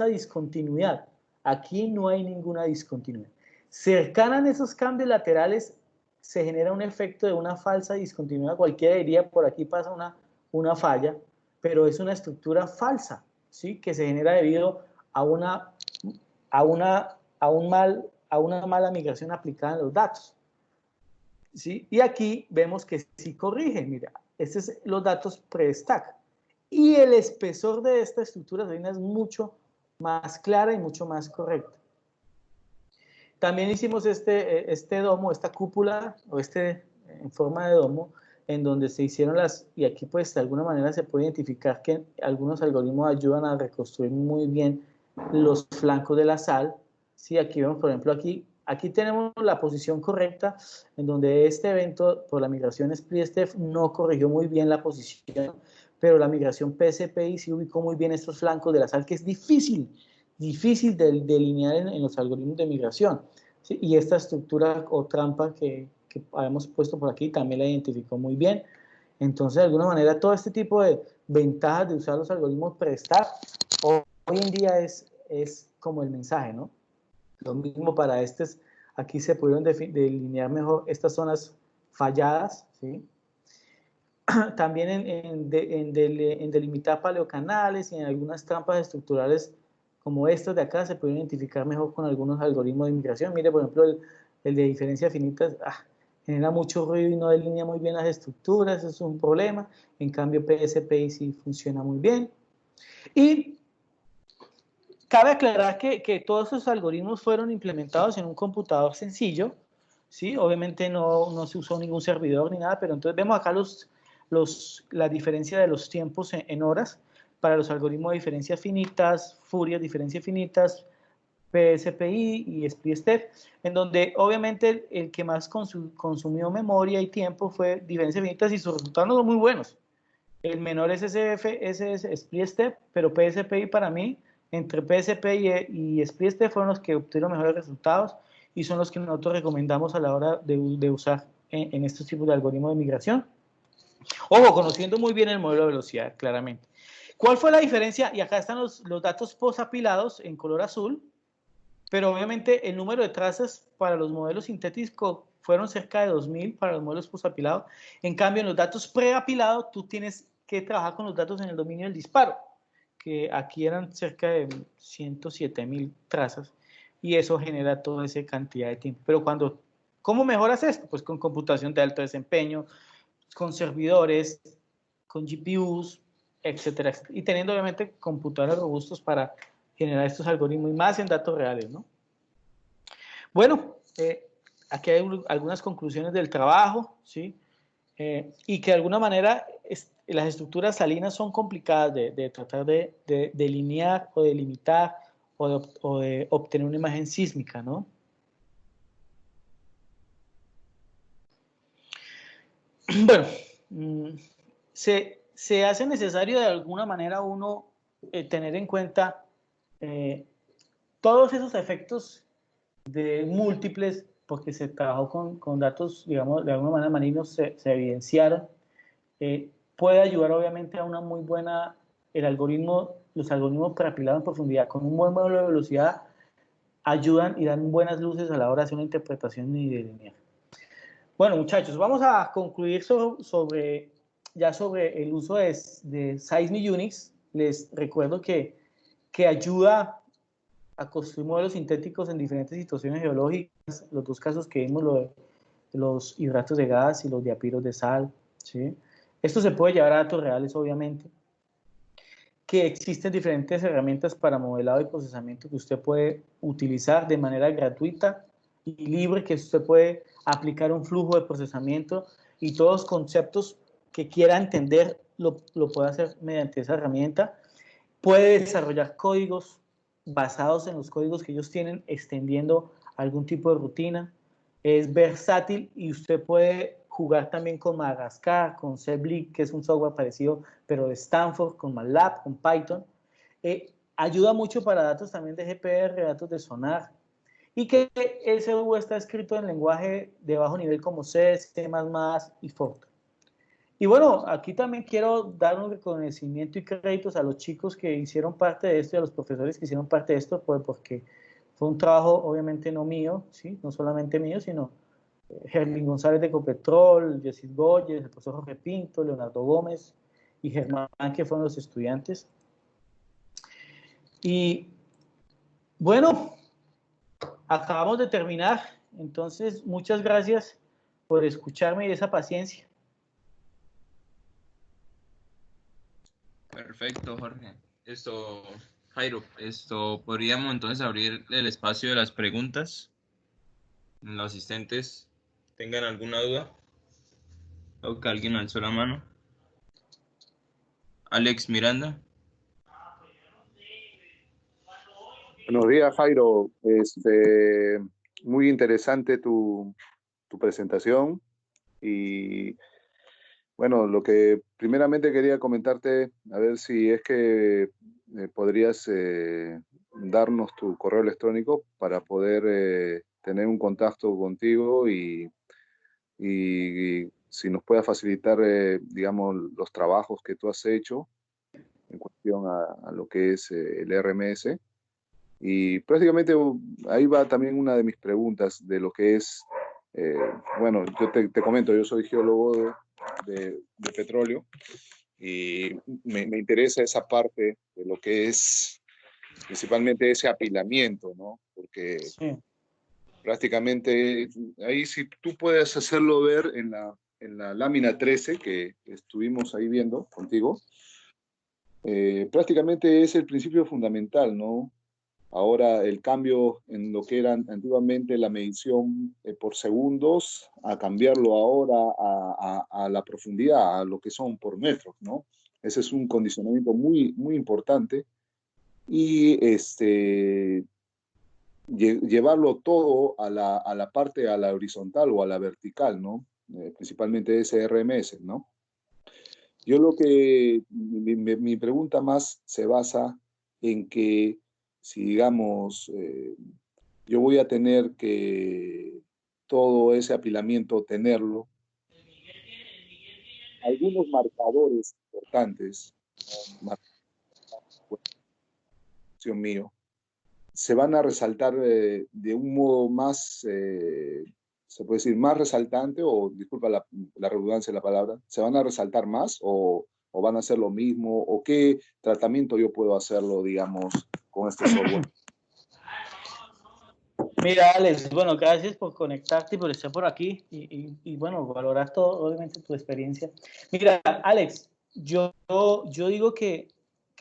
discontinuidad. Aquí no hay ninguna discontinuidad. Cercana a esos cambios laterales se genera un efecto de una falsa discontinuidad. Cualquiera diría, por aquí pasa una falla, pero es una estructura falsa, ¿sí? Que se genera debido a una a una mala migración aplicada en los datos. ¿Sí? Y aquí vemos que sí corrige. Mira, estos son los datos pre-stack. Y el espesor de esta estructura salina es mucho más clara y mucho más correcta. También hicimos este domo, esta cúpula, o en forma de domo, en donde se hicieron y aquí pues de alguna manera se puede identificar que algunos algoritmos ayudan a reconstruir muy bien los flancos de la sal. Sí, aquí vemos, por ejemplo, aquí tenemos la posición correcta, en donde este evento por la migración SPLISTEF no corrigió muy bien la posición, pero la migración PSPI sí ubicó muy bien estos flancos de la sal, que es difícil de delinear en los algoritmos de migración. ¿Sí? Y esta estructura o trampa que habíamos puesto por aquí también la identificó muy bien. Entonces, de alguna manera, todo este tipo de ventajas de usar los algoritmos pre-stack hoy en día es como el mensaje, ¿no? Lo mismo para aquí se pudieron delinear mejor estas zonas falladas, ¿sí? También en delimitar paleocanales y en algunas trampas estructurales como estos de acá se pueden identificar mejor con algunos algoritmos de migración. Mire, por ejemplo, el de diferencia finita genera mucho ruido y no delinea muy bien las estructuras, eso es un problema. En cambio, PSPI sí funciona muy bien. Y cabe aclarar que todos esos algoritmos fueron implementados en un computador sencillo, ¿sí? Obviamente no se usó ningún servidor ni nada, pero entonces vemos acá la diferencia de los tiempos en horas para los algoritmos de diferencia finitas, Fourier, diferencia finitas, PSPI y SPLISTEF, en donde obviamente el que más consumió memoria y tiempo fue diferencia finitas y sus resultados no son muy buenos. El menor SSF, ese es SPLISTEF, pero PSPI para mí, entre PSPI y SPLISTEF fueron los que obtuvieron mejores resultados y son los que nosotros recomendamos a la hora de usar en estos tipos de algoritmos de migración. Ojo, conociendo muy bien el modelo de velocidad, claramente. ¿Cuál fue la diferencia? Y acá están los datos posapilados en color azul, pero obviamente el número de trazas para los modelos sintéticos fueron cerca de 2000 para los modelos posapilados. En cambio, en los datos preapilados, tú tienes que trabajar con los datos en el dominio del disparo, que aquí eran cerca de 107.000 trazas, y eso genera toda esa cantidad de tiempo. Pero ¿cómo mejoras esto? Pues con computación de alto desempeño, con servidores, con GPUs, etcétera, etcétera, y teniendo obviamente computadores robustos para generar estos algoritmos y más en datos reales, ¿no? Bueno, aquí hay algunas conclusiones del trabajo, ¿sí? Y que de alguna manera las estructuras salinas son complicadas de tratar de delinear o delimitar o de obtener una imagen sísmica, ¿no? Bueno, se hace necesario de alguna manera uno tener en cuenta todos esos efectos de múltiples, porque se trabajó con datos, digamos, de alguna manera marinos se evidenciaron. Puede ayudar obviamente a una muy buena, los algoritmos preapilados en profundidad con un buen modelo de velocidad ayudan y dan buenas luces a la hora de hacer una interpretación y delinear. Bueno, muchachos, vamos a concluir sobre el uso de Seismic Unix. Les recuerdo que ayuda a construir modelos sintéticos en diferentes situaciones geológicas. Los dos casos que vimos, los hidratos de gas y los diapiros de sal, ¿sí? Esto se puede llevar a datos reales, obviamente. Que existen diferentes herramientas para modelado y procesamiento que usted puede utilizar de manera gratuita y libre, que usted puede aplicar un flujo de procesamiento y todos los conceptos que quiera entender lo puede hacer mediante esa herramienta. Puede desarrollar códigos basados en los códigos que ellos tienen, extendiendo algún tipo de rutina. Es versátil y usted puede jugar también con Madagascar, con Ceblik, que es un software parecido, pero de Stanford, con MATLAB, con Python. Ayuda mucho para datos también de GPR, datos de sonar. Y que SU está escrito en lenguaje de bajo nivel como C, C++ y Fortran. Y bueno, aquí también quiero dar un reconocimiento y créditos a los chicos que hicieron parte de esto y a los profesores que hicieron parte de esto, porque fue un trabajo obviamente no mío, ¿sí? No solamente mío, sino Germín González de Ecopetrol, Jessis Goyes, el profesor Jorge Pinto, Leonardo Gómez y Germán, que fueron los estudiantes. Y bueno, acabamos de terminar, entonces muchas gracias por escucharme y esa paciencia. Perfecto, Jorge. Jairo, podríamos entonces abrir el espacio de las preguntas. Los asistentes tengan alguna duda. Creo que alguien alzó la mano. Alex Miranda. Buenos días, Jairo. Muy interesante tu presentación y bueno, lo que primeramente quería comentarte, a ver si es que podrías darnos tu correo electrónico para poder tener un contacto contigo y si nos puedas facilitar, digamos, los trabajos que tú has hecho en cuestión a lo que es el RMS. Y prácticamente ahí va también una de mis preguntas de lo que es, bueno, yo te comento, yo soy geólogo de petróleo y me interesa esa parte de lo que es principalmente ese apilamiento, ¿no? Porque Sí. prácticamente ahí si tú puedes hacerlo ver en la lámina 13 que estuvimos ahí viendo contigo, prácticamente es el principio fundamental, ¿no? Ahora el cambio en lo que era antiguamente la medición por segundos, a cambiarlo ahora a la profundidad, a lo que son por metros, ¿no? Ese es un condicionamiento muy, muy importante. Y llevarlo todo a la parte, a la horizontal o a la vertical, ¿no? Principalmente ese RMS, ¿no? Yo lo que, mi pregunta más se basa en que si digamos, yo voy a tener que todo ese apilamiento tenerlo, algunos marcadores importantes, ¿no? Mío, se van a resaltar de un modo más, se puede decir, más resaltante, o disculpa la redundancia de la palabra, ¿se van a resaltar más o van a hacer lo mismo? ¿O qué tratamiento yo puedo hacerlo, digamos, con este software? Mira, Alex, bueno, gracias por conectarte y por estar por aquí y bueno, valorar todo, obviamente, tu experiencia. Mira, Alex, yo digo que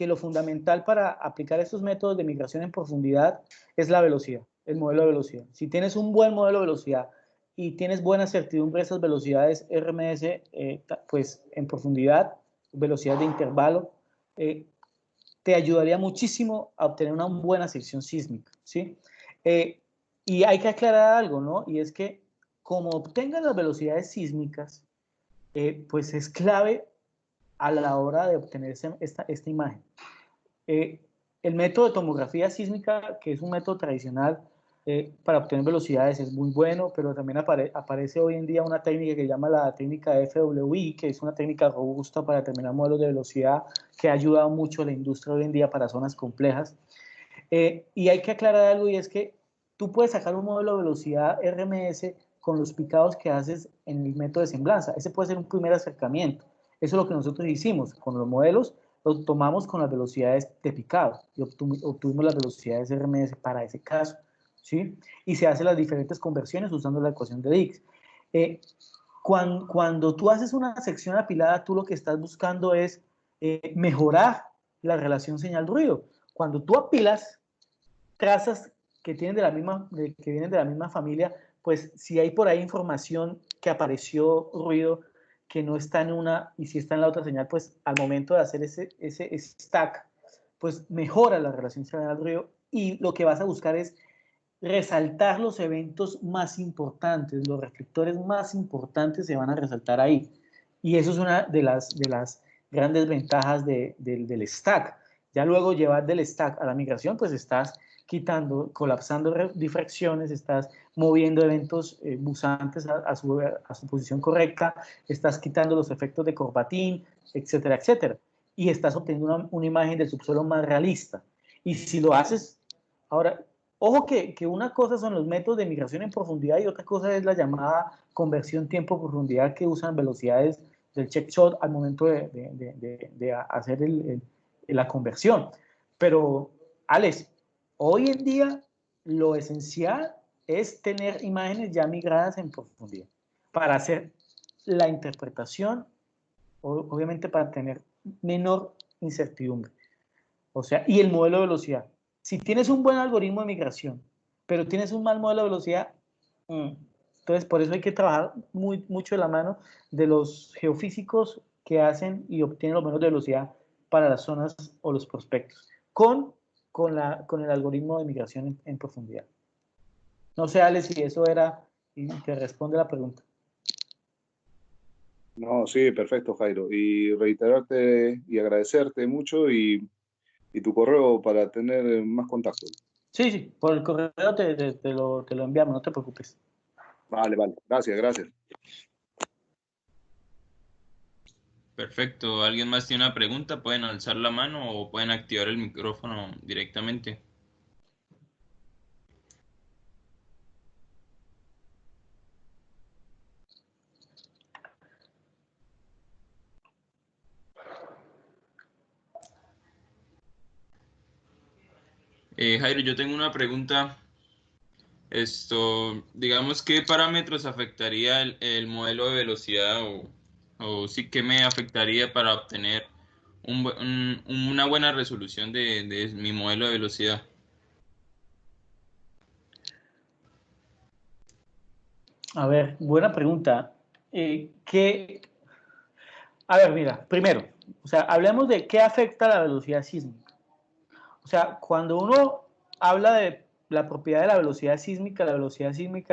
lo fundamental para aplicar estos métodos de migración en profundidad es la velocidad, el modelo de velocidad. Si tienes un buen modelo de velocidad y tienes buena certidumbre de esas velocidades RMS, pues en profundidad, velocidad de intervalo, te ayudaría muchísimo a obtener una buena sección sísmica, ¿sí? Y hay que aclarar algo, ¿no? Y es que como obtengan las velocidades sísmicas, pues es clave a la hora de obtener esta imagen. El método de tomografía sísmica, que es un método tradicional para obtener velocidades, es muy bueno, pero también aparece hoy en día una técnica que se llama la técnica FWI, que es una técnica robusta para determinar modelos de velocidad que ha ayudado mucho a la industria hoy en día para zonas complejas. Y hay que aclarar algo, y es que tú puedes sacar un modelo de velocidad RMS con los picados que haces en el método de semblanza. Ese puede ser un primer acercamiento. Eso es lo que nosotros hicimos con los modelos. Lo tomamos con las velocidades de picado y obtuvimos las velocidades RMS para ese caso, ¿sí? Y se hacen las diferentes conversiones usando la ecuación de Dix. Cuando tú haces una sección apilada, tú lo que estás buscando es mejorar la relación señal-ruido. Cuando tú apilas trazas que vienen de la misma familia, pues si hay por ahí información que apareció ruido que no está en una y si está en la otra señal, pues al momento de hacer ese stack, pues mejora la relación señal-ruido y lo que vas a buscar es resaltar los eventos más importantes, los reflectores más importantes se van a resaltar ahí. Y eso es una de las grandes ventajas del stack. Ya luego llevar del stack a la migración, pues estás quitando, colapsando difracciones, estás moviendo eventos busantes a su posición correcta, estás quitando los efectos de corbatín, etcétera, etcétera. Y estás obteniendo una imagen del subsuelo más realista. Y si lo haces, ahora, ojo que una cosa son los métodos de migración en profundidad y otra cosa es la llamada conversión tiempo-profundidad que usan velocidades del check shot al momento de hacer la conversión. Pero, Alex, hoy en día lo esencial es tener imágenes ya migradas en profundidad para hacer la interpretación, obviamente para tener menor incertidumbre. O sea, y el modelo de velocidad. Si tienes un buen algoritmo de migración, pero tienes un mal modelo de velocidad, entonces por eso hay que trabajar mucho de la mano de los geofísicos que hacen y obtienen los modelos de velocidad para las zonas o los prospectos, con el algoritmo de migración en profundidad. No sé, Alex, si eso era y te responde la pregunta. No, sí, perfecto, Jairo. Y reiterarte y agradecerte mucho y tu correo para tener más contacto. Sí, sí, por el correo te lo enviamos, no te preocupes. Vale, vale. Gracias, gracias. Perfecto. ¿Alguien más tiene una pregunta? Pueden alzar la mano o pueden activar el micrófono directamente. Jairo, yo tengo una pregunta. Digamos, ¿qué parámetros afectaría el modelo de velocidad o sí que me afectaría para obtener una buena resolución de mi modelo de velocidad? A ver, buena pregunta. A ver, mira, primero, o sea, hablemos de qué afecta la velocidad sísmica. O sea, cuando uno habla de la propiedad de la velocidad sísmica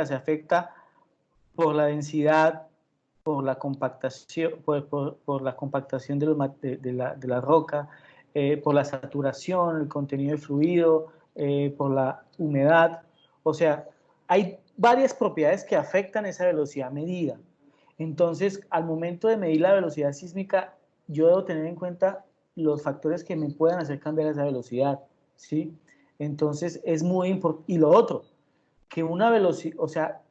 se afecta por la densidad, por la compactación, por la compactación de la roca, por la saturación, el contenido de fluido, por la humedad. O sea, hay varias propiedades que afectan esa velocidad medida. Entonces, al momento de medir la velocidad sísmica, yo debo tener en cuenta los factores que me puedan hacer cambiar esa velocidad, ¿sí? Entonces, es muy importante. Y lo otro, que una velocidad, o sea,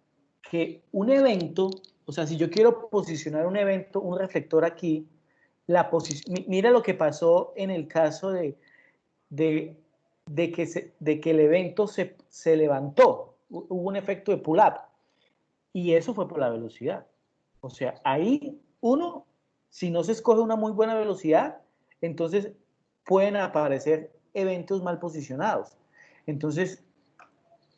que un evento, o sea, si yo quiero posicionar un evento, un reflector aquí, mira lo que pasó en el caso de, de que el evento se levantó, hubo un efecto de pull-up, y eso fue por la velocidad. O sea, ahí uno, si no se escoge una muy buena velocidad, entonces pueden aparecer eventos mal posicionados. Entonces,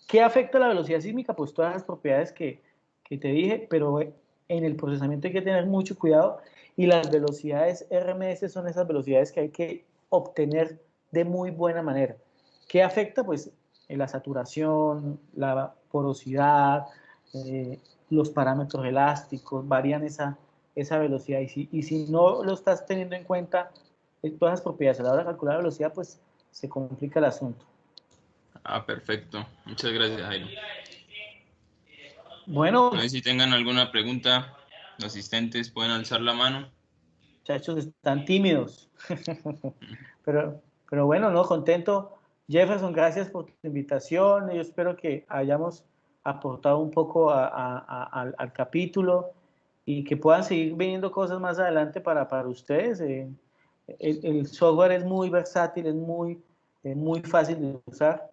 ¿qué afecta la velocidad sísmica? Pues todas las propiedades que te dije, pero en el procesamiento hay que tener mucho cuidado y las velocidades RMS son esas velocidades que hay que obtener de muy buena manera. ¿Qué afecta? Pues la saturación, la porosidad, los parámetros elásticos, varían esa velocidad y si no lo estás teniendo en cuenta, todas las propiedades a la hora de calcular la velocidad, pues se complica el asunto. Ah, perfecto. Muchas gracias, Jairo. Bueno, No sé si tengan alguna pregunta, los asistentes pueden alzar la mano. muchachos están tímidos. pero bueno, no, contento. Jefferson, gracias por tu invitación. Yo espero que hayamos aportado un poco al capítulo y que puedan seguir viniendo cosas más adelante para ustedes. El software es muy versátil, es muy fácil de usar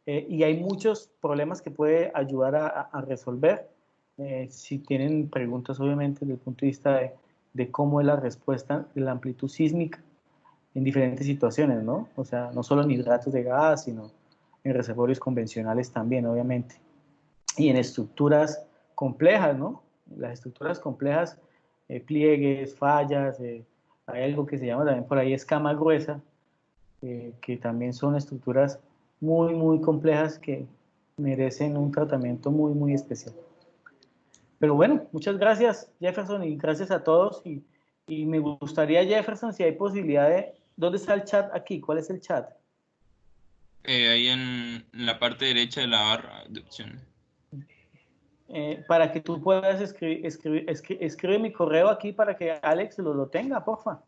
y hay muchos problemas que puede ayudar a resolver. Si tienen preguntas, obviamente, desde el punto de vista de cómo es la respuesta de la amplitud sísmica en diferentes situaciones, ¿no? O sea, no solo en hidratos de gas, sino en reservorios convencionales también, obviamente. Y en estructuras complejas, ¿no? Las estructuras complejas, pliegues, fallas, hay algo que se llama también por ahí escama gruesa, que también son estructuras muy complejas que merecen un tratamiento muy especial. Pero bueno, muchas gracias Jefferson y gracias a todos y me gustaría Jefferson si hay posibilidad de... ¿Dónde está el chat aquí? ¿Cuál es el chat? Ahí en la parte derecha de la barra de opciones. Para que tú puedas escribe mi correo aquí para que Alex lo tenga, porfa.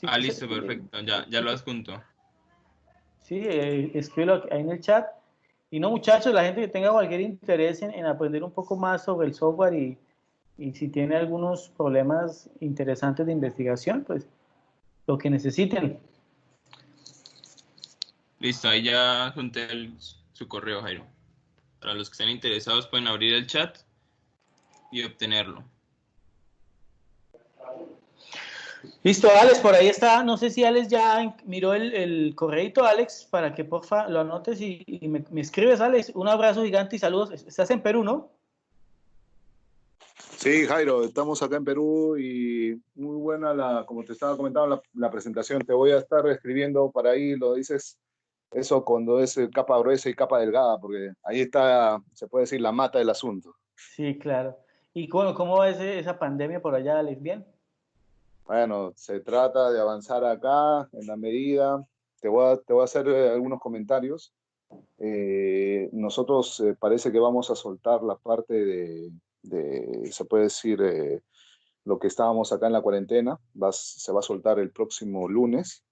Sí, Ah, listo, perfecto. Ya lo adjunto. sí, escríbelo ahí en el chat. Y no, muchachos, la gente que tenga cualquier interés en aprender un poco más sobre el software y si tiene algunos problemas interesantes de investigación, pues lo que necesiten. Listo, ahí ya adjunté su correo, Jairo. Para los que estén interesados pueden abrir el chat y obtenerlo. Listo, Alex, por ahí está. No sé si Alex ya miró el correíto, Alex, para que porfa lo anotes y me escribes, Alex. Un abrazo gigante y saludos. Estás en Perú, ¿no? Sí, Jairo, estamos acá en Perú y muy buena como te estaba comentando, la presentación. Te voy a estar escribiendo para ahí, lo dices, eso cuando es capa gruesa y capa delgada, porque ahí está, se puede decir, la mata del asunto. Sí, claro. ¿Y cómo va esa pandemia por allá, Alex? ¿Bien? Bueno, se trata de avanzar acá en la medida. Te voy a hacer algunos comentarios. Nosotros parece que vamos a soltar la parte se puede decir, lo que estábamos acá en la cuarentena. Se va a soltar el próximo lunes,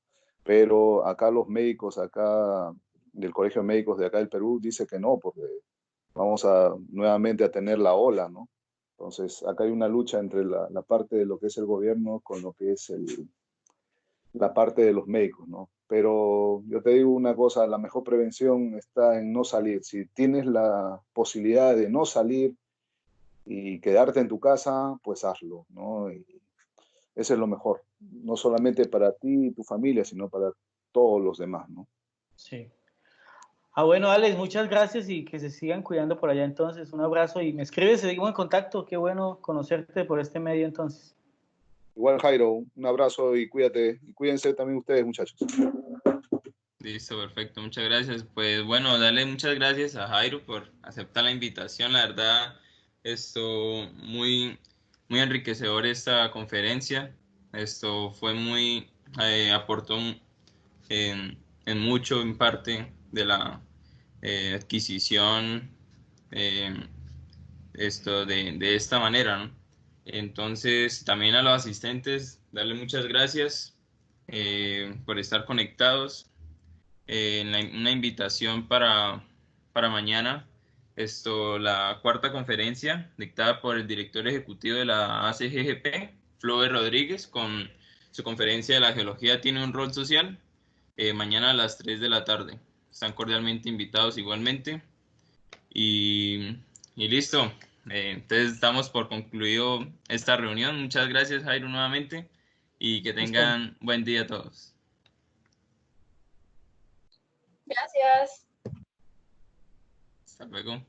pero acá los médicos, acá del Colegio de Médicos de acá del Perú, dice que no, porque vamos nuevamente a tener la ola, ¿no? Entonces, acá hay una lucha entre la parte de lo que es el gobierno con lo que es la parte de los médicos, ¿no? Pero yo te digo una cosa, la mejor prevención está en no salir. Si tienes la posibilidad de no salir y quedarte en tu casa, pues hazlo, ¿no? Y eso es lo mejor, no solamente para ti y tu familia, sino para todos los demás, ¿no? Sí. Bueno, Alex, muchas gracias y que se sigan cuidando por allá entonces. Un abrazo y me escribes, seguimos en contacto. Qué bueno conocerte por este medio entonces. Igual, Jairo, un abrazo y cuídate, y cuídense también ustedes, muchachos. Listo, perfecto, muchas gracias. Pues bueno, darle muchas gracias a Jairo por aceptar la invitación. La verdad, esto muy enriquecedor esta conferencia. Esto fue aportó en mucho, en parte de la adquisición eh, de esta manera, ¿no? Entonces, también a los asistentes, darle muchas gracias por estar conectados. Una invitación para mañana, la cuarta conferencia dictada por el director ejecutivo de la ACGGP, Flover Rodríguez, con su conferencia de la geología tiene un rol social, mañana a las 3 de la tarde. Están cordialmente invitados igualmente. Y listo. Entonces damos por concluido esta reunión. Muchas gracias, Jairo, nuevamente, y que Listo. tengan buen día a todos. Gracias. Hasta luego.